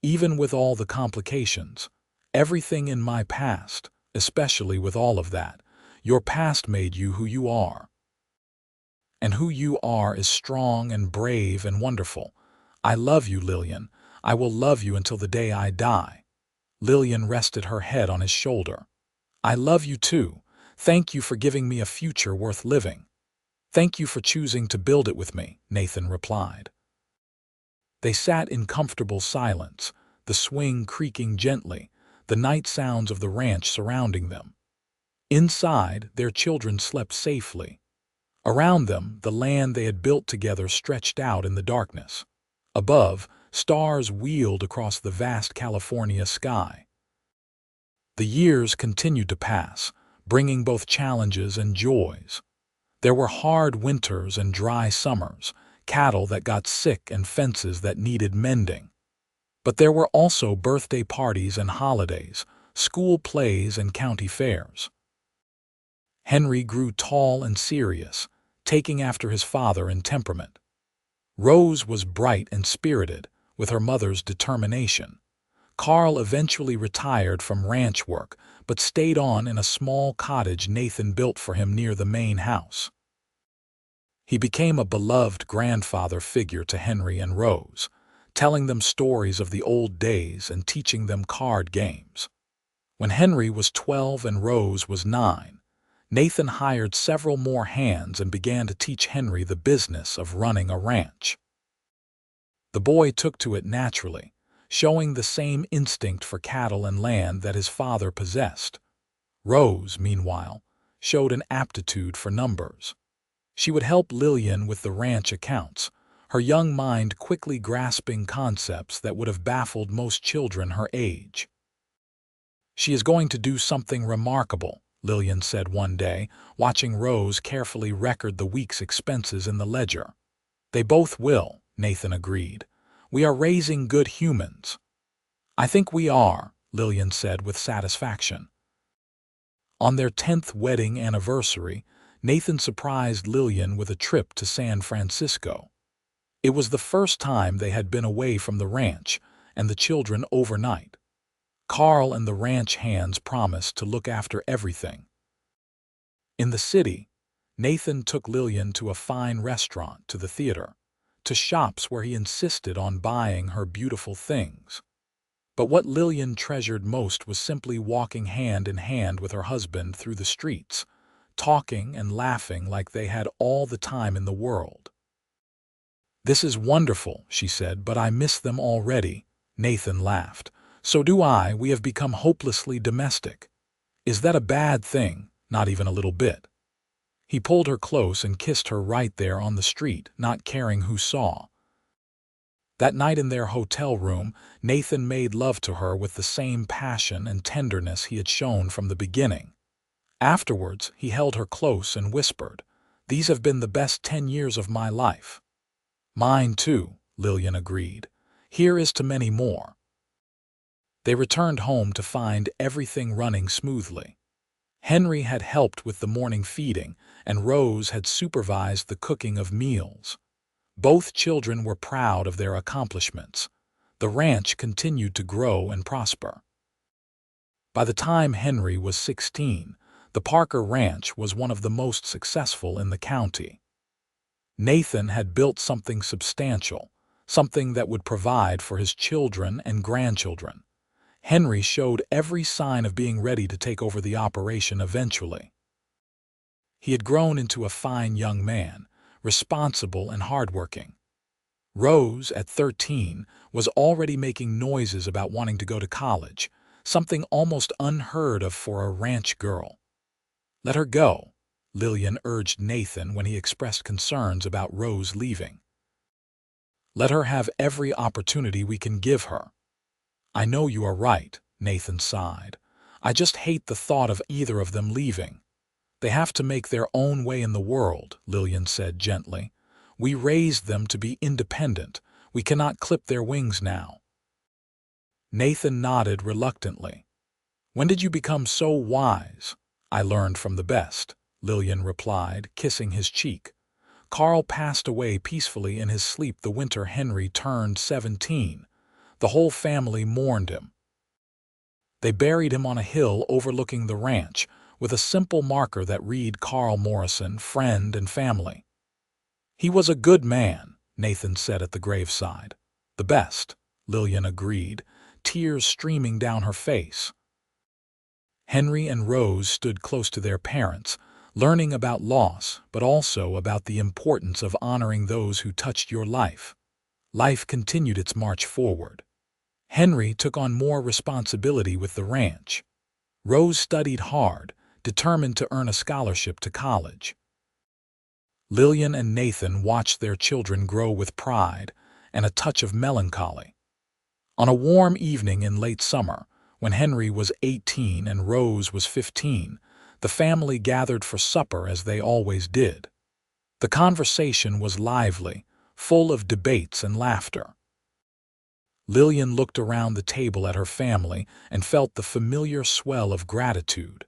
Even with all the complications. Everything in my past, especially with all of that. Your past made you who you are. And who you are is strong and brave and wonderful. I love you, Lillian. I will love you until the day I die." Lillian rested her head on his shoulder. "I love you too. Thank you for giving me a future worth living." "Thank you for choosing to build it with me," Nathan replied. They sat in comfortable silence, the swing creaking gently, the night sounds of the ranch surrounding them. Inside, their children slept safely. Around them, the land they had built together stretched out in the darkness. Above, stars wheeled across the vast California sky. The years continued to pass, bringing both challenges and joys. There were hard winters and dry summers, cattle that got sick and fences that needed mending. But there were also birthday parties and holidays, school plays and county fairs. Henry grew tall and serious, taking after his father in temperament. Rose was bright and spirited, with her mother's determination. Carl eventually retired from ranch work, but stayed on in a small cottage Nathan built for him near the main house. He became a beloved grandfather figure to Henry and Rose, telling them stories of the old days and teaching them card games. When Henry was 12 and Rose was 9, Nathan hired several more hands and began to teach Henry the business of running a ranch. The boy took to it naturally, showing the same instinct for cattle and land that his father possessed. Rose, meanwhile, showed an aptitude for numbers. She would help Lillian with the ranch accounts, her young mind quickly grasping concepts that would have baffled most children her age. "She is going to do something remarkable," Lillian said one day, watching Rose carefully record the week's expenses in the ledger. "They both will," Nathan agreed. "We are raising good humans." "I think we are," Lillian said with satisfaction. On their 10th wedding anniversary, Nathan surprised Lillian with a trip to San Francisco. It was the first time they had been away from the ranch and the children overnight. Carl and the ranch hands promised to look after everything. In the city, Nathan took Lillian to a fine restaurant, to the theater, to shops where he insisted on buying her beautiful things. But what Lillian treasured most was simply walking hand in hand with her husband through the streets, talking and laughing like they had all the time in the world. "This is wonderful," she said, "but I miss them already." Nathan laughed. "So do I. We have become hopelessly domestic." "Is that a bad thing?" "Not even a little bit." He pulled her close and kissed her right there on the street, not caring who saw. That night in their hotel room, Nathan made love to her with the same passion and tenderness he had shown from the beginning. Afterwards, he held her close and whispered, "These have been the best 10 years of my life." "Mine too," Lillian agreed. "Here is to many more." They returned home to find everything running smoothly. Henry had helped with the morning feeding, and Rose had supervised the cooking of meals. Both children were proud of their accomplishments. The ranch continued to grow and prosper. By the time Henry was 16, the Parker Ranch was one of the most successful in the county. Nathan had built something substantial, something that would provide for his children and grandchildren. Henry showed every sign of being ready to take over the operation eventually. He had grown into a fine young man, responsible and hardworking. Rose, at 13, was already making noises about wanting to go to college, something almost unheard of for a ranch girl. "Let her go," Lillian urged Nathan when he expressed concerns about Rose leaving. "Let her have every opportunity we can give her." "I know you are right," Nathan sighed. "I just hate the thought of either of them leaving." "They have to make their own way in the world," Lillian said gently. We raised them to be independent. We cannot clip their wings now." Nathan nodded reluctantly. "When did you become so wise?" "I learned from the best," Lillian replied, kissing his cheek. "Carl passed away peacefully in his sleep the winter Henry turned 17. The whole family mourned him. They buried him on a hill overlooking the ranch, with a simple marker that read Carl Morrison, friend and family. "He was a good man," Nathan said at the graveside. "The best," Lillian agreed, tears streaming down her face. Henry and Rose stood close to their parents, learning about loss, but also about the importance of honoring those who touched your life. Life continued its march forward. Henry took on more responsibility with the ranch. Rose studied hard, determined to earn a scholarship to college. Lillian and Nathan watched their children grow with pride and a touch of melancholy. On a warm evening in late summer, when Henry was 18 and Rose was 15, the family gathered for supper as they always did. The conversation was lively, full of debates and laughter. Lillian looked around the table at her family and felt the familiar swell of gratitude.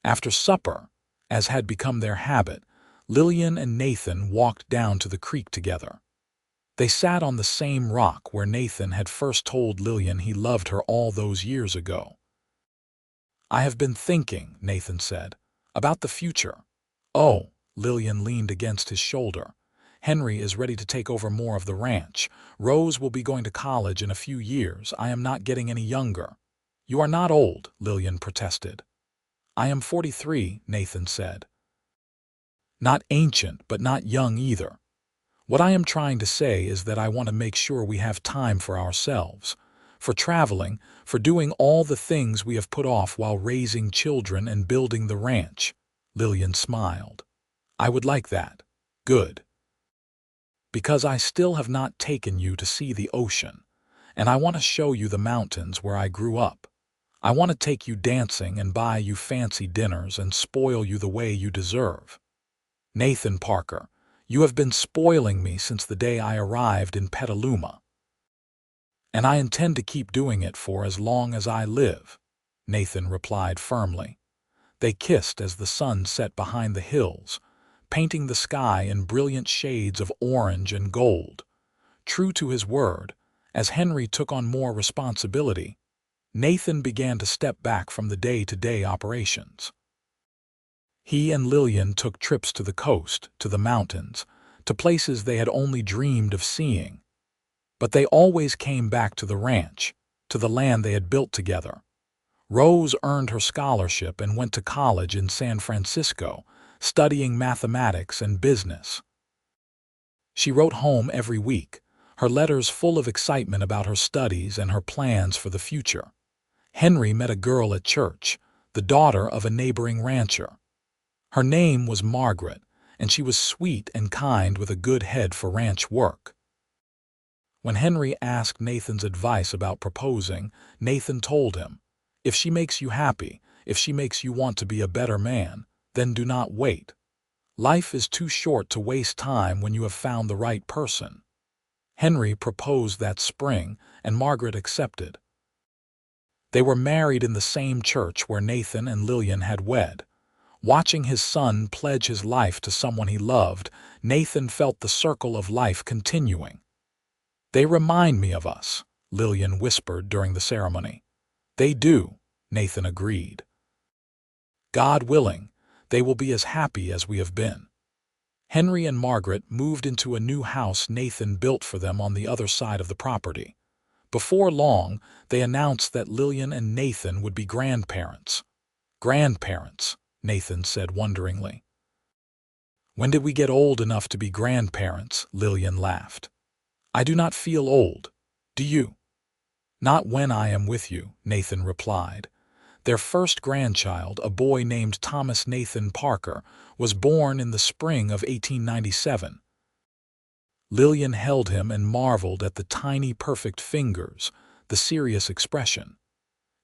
After supper, as had become their habit, Lillian and Nathan walked down to the creek together. They sat on the same rock where Nathan had first told Lillian he loved her all those years ago. "I have been thinking," Nathan said, "about the future." "Oh," Lillian leaned against his shoulder. "Henry is ready to take over more of the ranch. Rose will be going to college in a few years. I am not getting any younger." "You are not old," Lillian protested. "I am 43, Nathan said. "Not ancient, but not young either. What I am trying to say is that I want to make sure we have time for ourselves, for traveling, for doing all the things we have put off while raising children and building the ranch." Lillian smiled. "I would like that." "Good. Because I still have not taken you to see the ocean, and I want to show you the mountains where I grew up. I want to take you dancing and buy you fancy dinners and spoil you the way you deserve. Nathan Parker, you have been spoiling me since the day I arrived in Petaluma. And I intend to keep doing it for as long as I live," Nathan replied firmly. They kissed as the sun set behind the hills, painting the sky in brilliant shades of orange and gold. True to his word, as Henry took on more responsibility, Nathan began to step back from the day-to-day operations. He and Lillian took trips to the coast, to the mountains, to places they had only dreamed of seeing. But they always came back to the ranch, to the land they had built together. Rose earned her scholarship and went to college in San Francisco, studying mathematics and business. She wrote home every week, her letters full of excitement about her studies and her plans for the future. Henry met a girl at church, the daughter of a neighboring rancher. Her name was Margaret, and she was sweet and kind with a good head for ranch work. When Henry asked Nathan's advice about proposing, Nathan told him, "If she makes you happy, if she makes you want to be a better man, then do not wait. Life is too short to waste time when you have found the right person." Henry proposed that spring, and Margaret accepted. They were married in the same church where Nathan and Lillian had wed. Watching his son pledge his life to someone he loved, Nathan felt the circle of life continuing. "They remind me of us," Lillian whispered during the ceremony. "They do," Nathan agreed. "God willing, they will be as happy as we have been." Henry and Margaret moved into a new house Nathan built for them on the other side of the property. Before long, they announced that Lillian and Nathan would be grandparents. "Grandparents," Nathan said wonderingly. "When did we get old enough to be grandparents?" Lillian laughed. "I do not feel old. Do you?" "Not when I am with you," Nathan replied. Their first grandchild, a boy named Thomas Nathan Parker, was born in the spring of 1897. Lillian held him and marveled at the tiny, perfect fingers, the serious expression.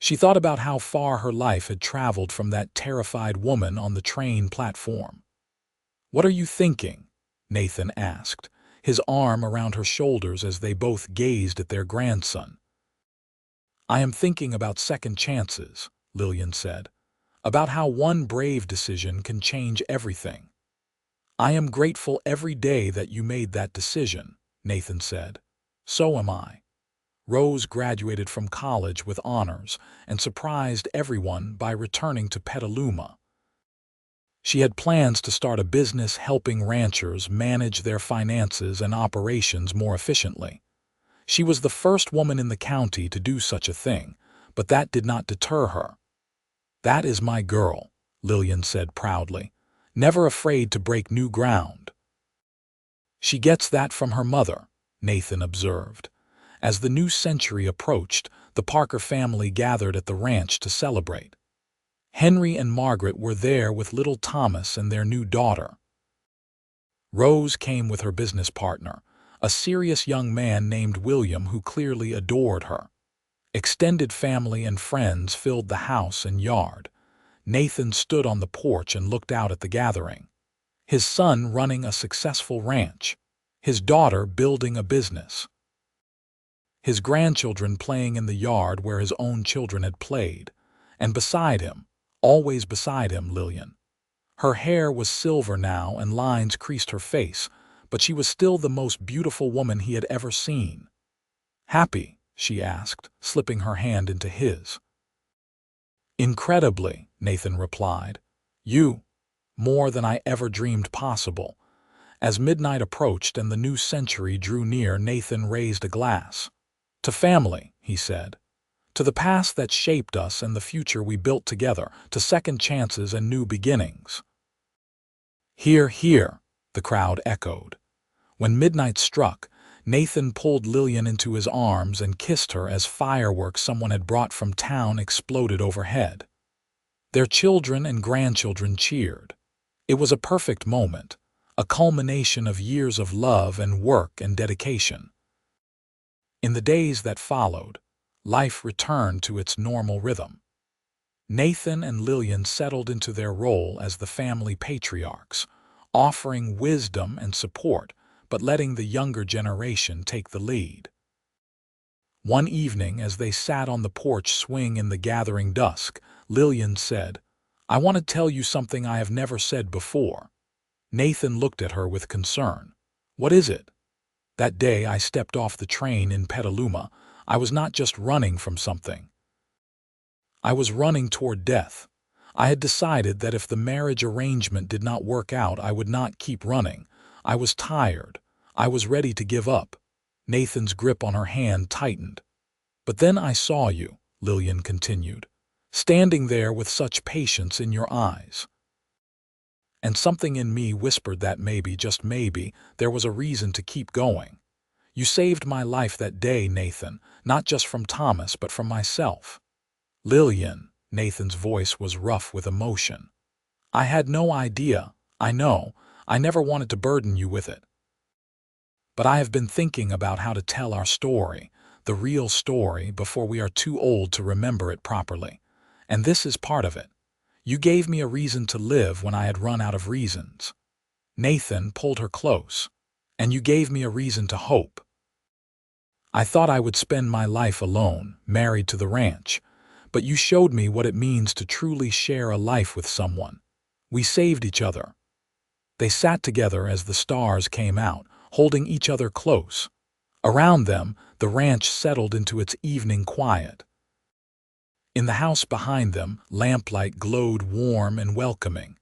She thought about how far her life had traveled from that terrified woman on the train platform. "What are you thinking?" Nathan asked, his arm around her shoulders as they both gazed at their grandson. "I am thinking about second chances," Lillian said, "about how one brave decision can change everything." "I am grateful every day that you made that decision," Nathan said. "So am I." Rose graduated from college with honors and surprised everyone by returning to Petaluma. She had plans to start a business helping ranchers manage their finances and operations more efficiently. She was the first woman in the county to do such a thing, but that did not deter her. "That is my girl," Lillian said proudly, "never afraid to break new ground." "She gets that from her mother," Nathan observed. As the new century approached, the Parker family gathered at the ranch to celebrate. Henry and Margaret were there with little Thomas and their new daughter. Rose came with her business partner, a serious young man named William who clearly adored her. Extended family and friends filled the house and yard. Nathan stood on the porch and looked out at the gathering. His son running a successful ranch, his daughter building a business, his grandchildren playing in the yard where his own children had played, and beside him, always beside him, Lillian. Her hair was silver now and lines creased her face, but she was still the most beautiful woman he had ever seen. "Happy?" she asked, slipping her hand into his. "Incredibly," Nathan replied. "You, more than I ever dreamed possible." As midnight approached and the new century drew near, Nathan raised a glass. "To family," he said. "To the past that shaped us and the future we built together, to second chances and new beginnings." "Hear, hear," the crowd echoed. When midnight struck, Nathan pulled Lillian into his arms and kissed her as fireworks someone had brought from town exploded overhead. Their children and grandchildren cheered. It was a perfect moment, a culmination of years of love and work and dedication. In the days that followed, life returned to its normal rhythm. Nathan and Lillian settled into their role as the family patriarchs, offering wisdom and support, but letting the younger generation take the lead. One evening, as they sat on the porch swing in the gathering dusk, Lillian said, "I want to tell you something I have never said before." Nathan looked at her with concern. "What is it?" "That day I stepped off the train in Petaluma, I was not just running from something. I was running toward death. I had decided that if the marriage arrangement did not work out, I would not keep running. I was tired. I was ready to give up." Nathan's grip on her hand tightened. "But then I saw you," Lillian continued, "standing there with such patience in your eyes. And something in me whispered that maybe, just maybe, there was a reason to keep going. You saved my life that day, Nathan, not just from Thomas, but from myself." "Lillian," Nathan's voice was rough with emotion. "I had no idea, I know, I never wanted to burden you with it. But I have been thinking about how to tell our story, the real story, before we are too old to remember it properly. And this is part of it. You gave me a reason to live when I had run out of reasons." Nathan pulled her close. "And you gave me a reason to hope. I thought I would spend my life alone, married to the ranch, but you showed me what it means to truly share a life with someone. We saved each other." They sat together as the stars came out, holding each other close. Around them, the ranch settled into its evening quiet. In the house behind them, lamplight glowed warm and welcoming.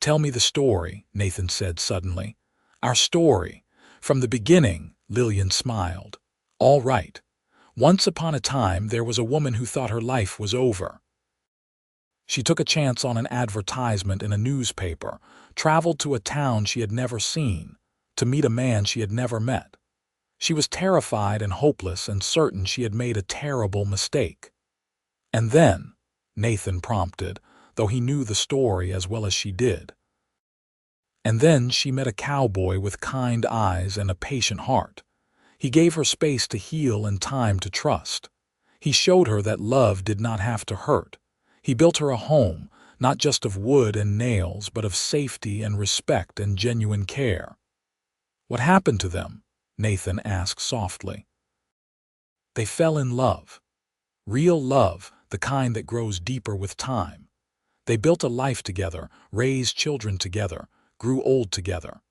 "Tell me the story," Nathan said suddenly. "Our story. From the beginning," Lillian smiled. "All right. Once upon a time, there was a woman who thought her life was over. She took a chance on an advertisement in a newspaper, traveled to a town she had never seen, to meet a man she had never met. She was terrified and hopeless and certain she had made a terrible mistake. And then," Nathan prompted, though he knew the story as well as she did. "And then she met a cowboy with kind eyes and a patient heart. He gave her space to heal and time to trust. He showed her that love did not have to hurt. He built her a home, not just of wood and nails, but of safety and respect and genuine care. "What happened to them?" Nathan asked softly. "They fell in love. Real love, the kind that grows deeper with time. They built a life together, raised children together, grew old together.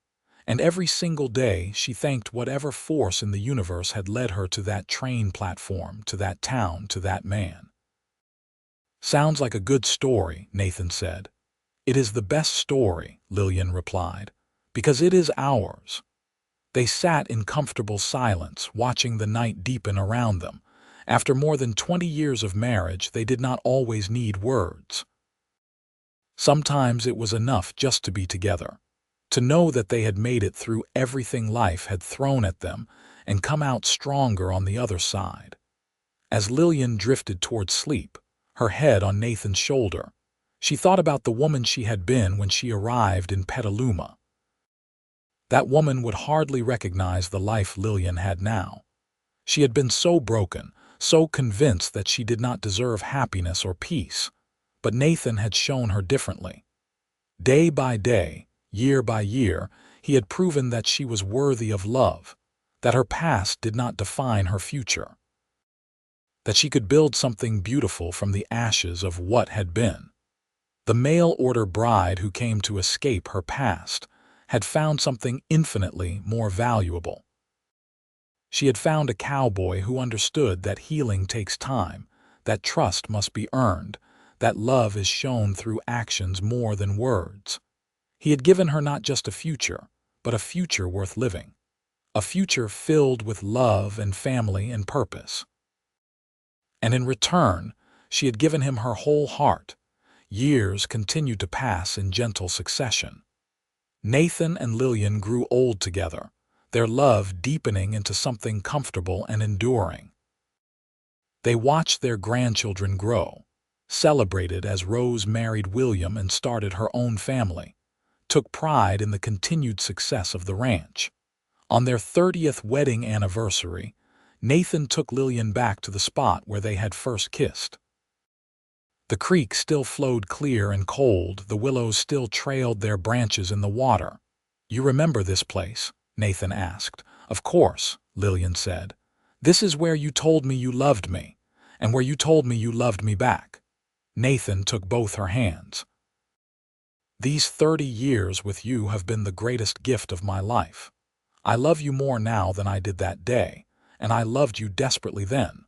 And every single day she thanked whatever force in the universe had led her to that train platform, to that town, to that man." "Sounds like a good story," Nathan said. "It is the best story," Lillian replied, "because it is ours." They sat in comfortable silence, watching the night deepen around them. After more than 20 years of marriage, they did not always need words. Sometimes it was enough just to be together, to know that they had made it through everything life had thrown at them and come out stronger on the other side. As Lillian drifted toward sleep, her head on Nathan's shoulder, she thought about the woman she had been when she arrived in Petaluma. That woman would hardly recognize the life Lillian had now. She had been so broken, so convinced that she did not deserve happiness or peace. But Nathan had shown her differently. Day by day, year by year, he had proven that she was worthy of love, that her past did not define her future, that she could build something beautiful from the ashes of what had been. The mail-order bride who came to escape her past had found something infinitely more valuable. She had found a cowboy who understood that healing takes time, that trust must be earned, that love is shown through actions more than words. He had given her not just a future, but a future worth living, a future filled with love and family and purpose. And in return, she had given him her whole heart. Years continued to pass in gentle succession. Nathan and Lillian grew old together, their love deepening into something comfortable and enduring. They watched their grandchildren grow, celebrated as Rose married William and started her own family, took pride in the continued success of the ranch. On their 30th wedding anniversary, Nathan took Lillian back to the spot where they had first kissed. The creek still flowed clear and cold, the willows still trailed their branches in the water. "You remember this place?" Nathan asked. "Of course," Lillian said. "This is where you told me you loved me, and where you told me you loved me back." Nathan took both her hands. "These 30 years with you have been the greatest gift of my life. I love you more now than I did that day, and I loved you desperately then."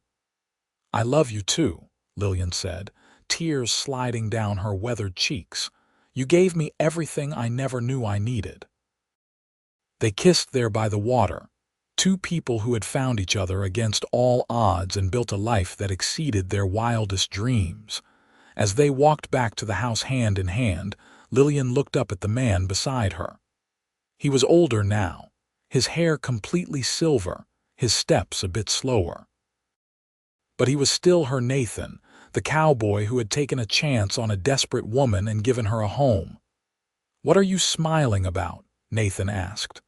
"I love you too," Lillian said, tears sliding down her weathered cheeks. "You gave me everything I never knew I needed." They kissed there by the water, two people who had found each other against all odds and built a life that exceeded their wildest dreams. As they walked back to the house hand in hand, Lillian looked up at the man beside her. He was older now, his hair completely silver, his steps a bit slower. But he was still her Nathan, the cowboy who had taken a chance on a desperate woman and given her a home. "What are you smiling about?" Nathan asked.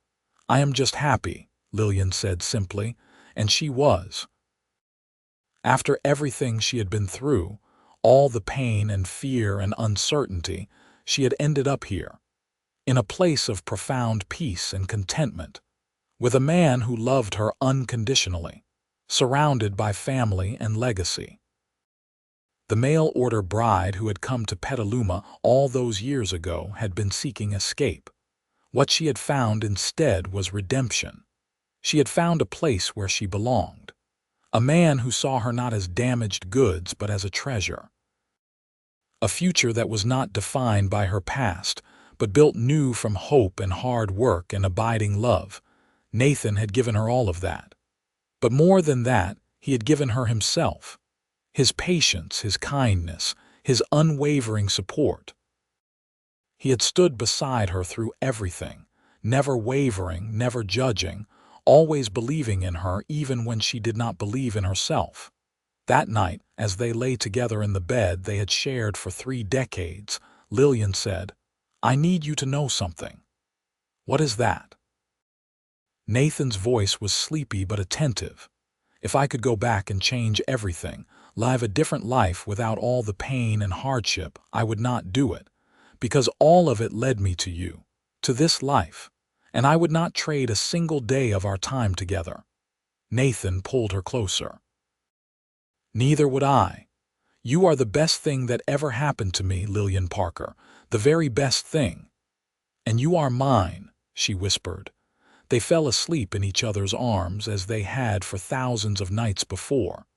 "I am just happy," Lillian said simply, and she was. After everything she had been through, all the pain and fear and uncertainty, she had ended up here, in a place of profound peace and contentment, with a man who loved her unconditionally, surrounded by family and legacy. The mail-order bride who had come to Petaluma all those years ago had been seeking escape. What she had found instead was redemption. She had found a place where she belonged, a man who saw her not as damaged goods but as a treasure. A future that was not defined by her past, but built new from hope and hard work and abiding love. Nathan had given her all of that. But more than that, he had given her himself. His patience, his kindness, his unwavering support. He had stood beside her through everything, never wavering, never judging, always believing in her even when she did not believe in herself. That night, as they lay together in the bed they had shared for 3 decades, Lillian said, "I need you to know something." "What is that?" Nathan's voice was sleepy but attentive. "If I could go back and change everything, live a different life without all the pain and hardship, I would not do it, because all of it led me to you, to this life, and I would not trade a single day of our time together." Nathan pulled her closer. "Neither would I. You are the best thing that ever happened to me, Lillian Parker, the very best thing. And you are mine," she whispered. They fell asleep in each other's arms as they had for thousands of nights before.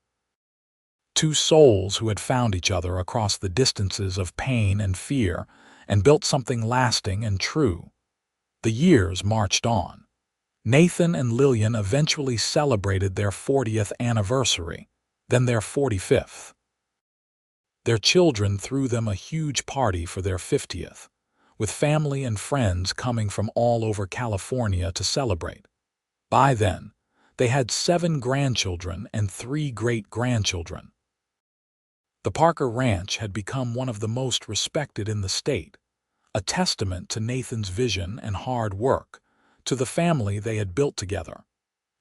Two souls who had found each other across the distances of pain and fear and built something lasting and true. The years marched on. Nathan and Lillian eventually celebrated their 40th anniversary, then their 45th. Their children threw them a huge party for their 50th, with family and friends coming from all over California to celebrate. By then, they had 7 grandchildren and 3 great-grandchildren. The Parker Ranch had become one of the most respected in the state, a testament to Nathan's vision and hard work, to the family they had built together.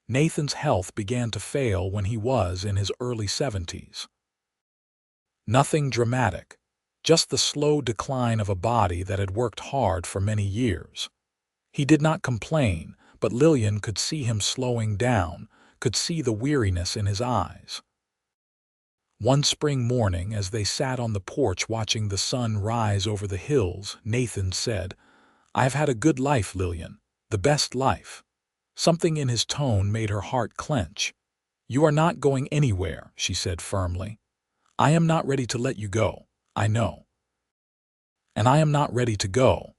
Nathan's health began to fail when he was in his early 70s. Nothing dramatic, just the slow decline of a body that had worked hard for many years. He did not complain, but Lillian could see him slowing down, could see the weariness in his eyes. One spring morning, as they sat on the porch watching the sun rise over the hills, Nathan said, "I have had a good life, Lillian, the best life." Something in his tone made her heart clench. "You are not going anywhere," she said firmly. "I am not ready to let you go, I know. And I am not ready to go.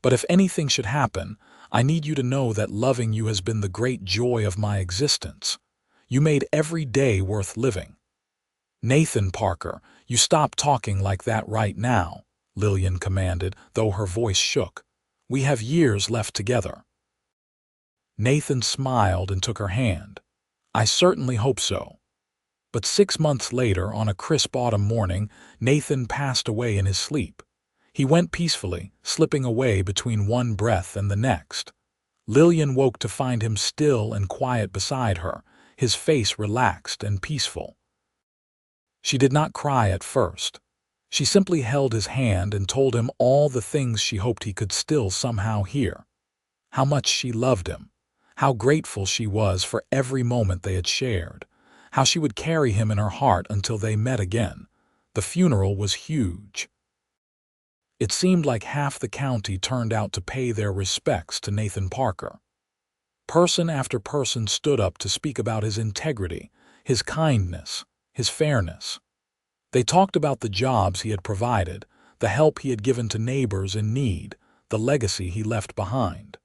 But if anything should happen, I need you to know that loving you has been the great joy of my existence. You made every day worth living." "Nathan Parker, you stop talking like that right now," Lillian commanded, though her voice shook. "We have years left together." Nathan smiled and took her hand. "I certainly hope so." But 6 months later, on a crisp autumn morning, Nathan passed away in his sleep. He went peacefully, slipping away between one breath and the next. Lillian woke to find him still and quiet beside her, his face relaxed and peaceful. She did not cry at first. She simply held his hand and told him all the things she hoped he could still somehow hear. How much she loved him. How grateful she was for every moment they had shared. How she would carry him in her heart until they met again. The funeral was huge. It seemed like half the county turned out to pay their respects to Nathan Parker. Person after person stood up to speak about his integrity, his kindness, his fairness. They talked about the jobs he had provided, the help he had given to neighbors in need, the legacy he left behind.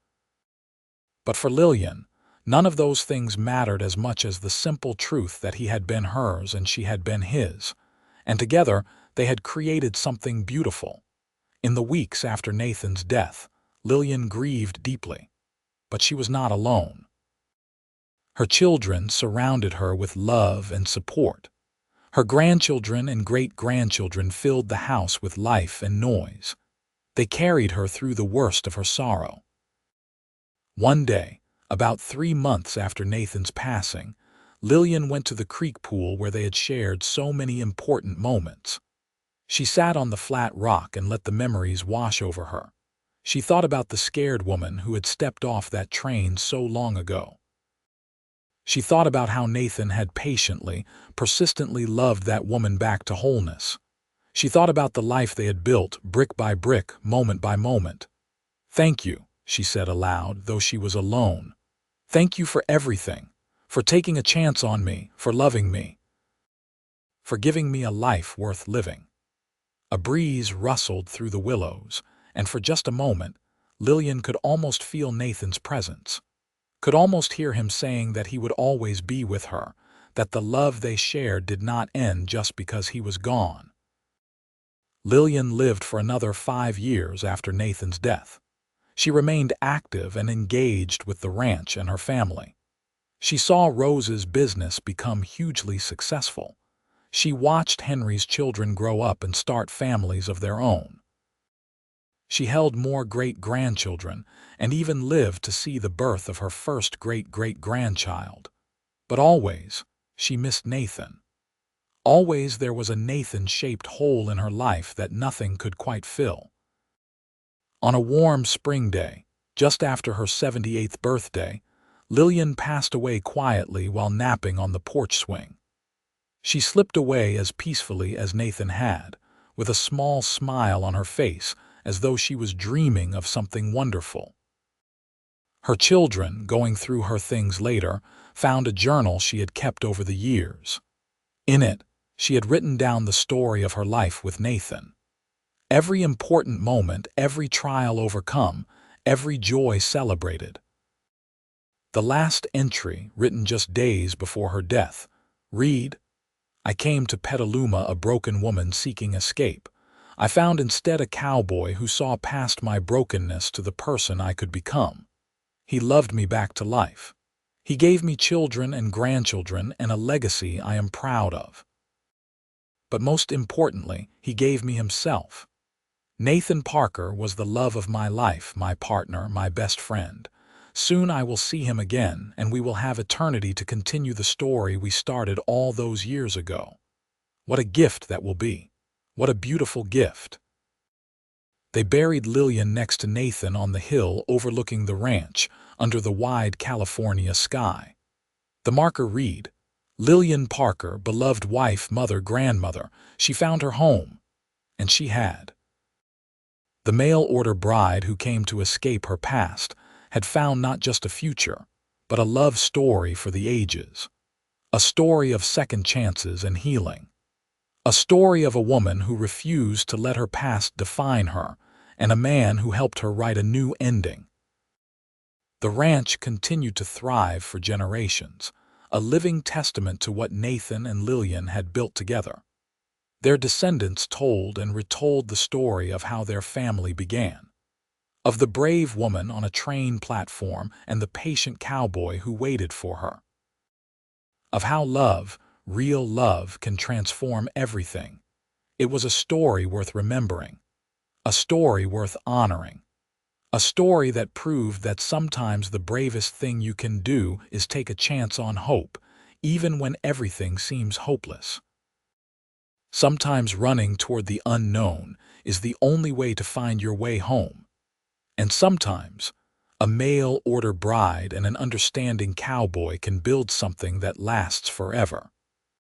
But for Lillian, none of those things mattered as much as the simple truth that he had been hers and she had been his, and together they had created something beautiful. In the weeks after Nathan's death, Lillian grieved deeply, but she was not alone. Her children surrounded her with love and support. Her grandchildren and great-grandchildren filled the house with life and noise. They carried her through the worst of her sorrow. One day, about 3 months after Nathan's passing, Lillian went to the creek pool where they had shared so many important moments. She sat on the flat rock and let the memories wash over her. She thought about the scared woman who had stepped off that train so long ago. She thought about how Nathan had patiently, persistently loved that woman back to wholeness. She thought about the life they had built, brick by brick, moment by moment. "Thank you," she said aloud, though she was alone. "Thank you for everything, for taking a chance on me, for loving me, for giving me a life worth living." A breeze rustled through the willows, and for just a moment, Lillian could almost feel Nathan's presence. Could almost hear him saying that he would always be with her, that the love they shared did not end just because he was gone. Lillian lived for another 5 years after Nathan's death. She remained active and engaged with the ranch and her family. She saw Rose's business become hugely successful. She watched Henry's children grow up and start families of their own. She held more great-grandchildren and even lived to see the birth of her first great-great-grandchild. But always, she missed Nathan. Always there was a Nathan-shaped hole in her life that nothing could quite fill. On a warm spring day, Just after her 78th birthday, Lillian passed away quietly while napping on the porch swing. She slipped away as peacefully as Nathan had, with a small smile on her face as though she was dreaming of something wonderful. Her children, going through her things later, found a journal she had kept over the years. In it, she had written down the story of her life with Nathan. Every important moment, every trial overcome, every joy celebrated. The last entry, written just days before her death, read, "I came to Petaluma a broken woman seeking escape. I found instead a cowboy who saw past my brokenness to the person I could become. He loved me back to life. He gave me children and grandchildren and a legacy I am proud of. But most importantly, he gave me himself. Nathan Parker was the love of my life, my partner, my best friend. Soon I will see him again, and we will have eternity to continue the story we started all those years ago. What a gift that will be. What a beautiful gift." They buried Lillian next to Nathan on the hill overlooking the ranch, under the wide California sky. The marker read, "Lillian Parker, beloved wife, mother, grandmother. She found her home." And she had. The mail-order bride who came to escape her past had found not just a future, but a love story for the ages. A story of second chances and healing. A story of a woman who refused to let her past define her, and a man who helped her write a new ending. The ranch continued to thrive for generations, a living testament to what Nathan and Lillian had built together. Their descendants told and retold the story of how their family began, of the brave woman on a train platform and the patient cowboy who waited for her, of how love, real love, can transform everything. It was a story worth remembering, a story worth honoring, a story that proved that sometimes the bravest thing you can do is take a chance on hope, even when everything seems hopeless. Sometimes running toward the unknown is the only way to find your way home. And sometimes, a mail-order bride and an understanding cowboy can build something that lasts forever.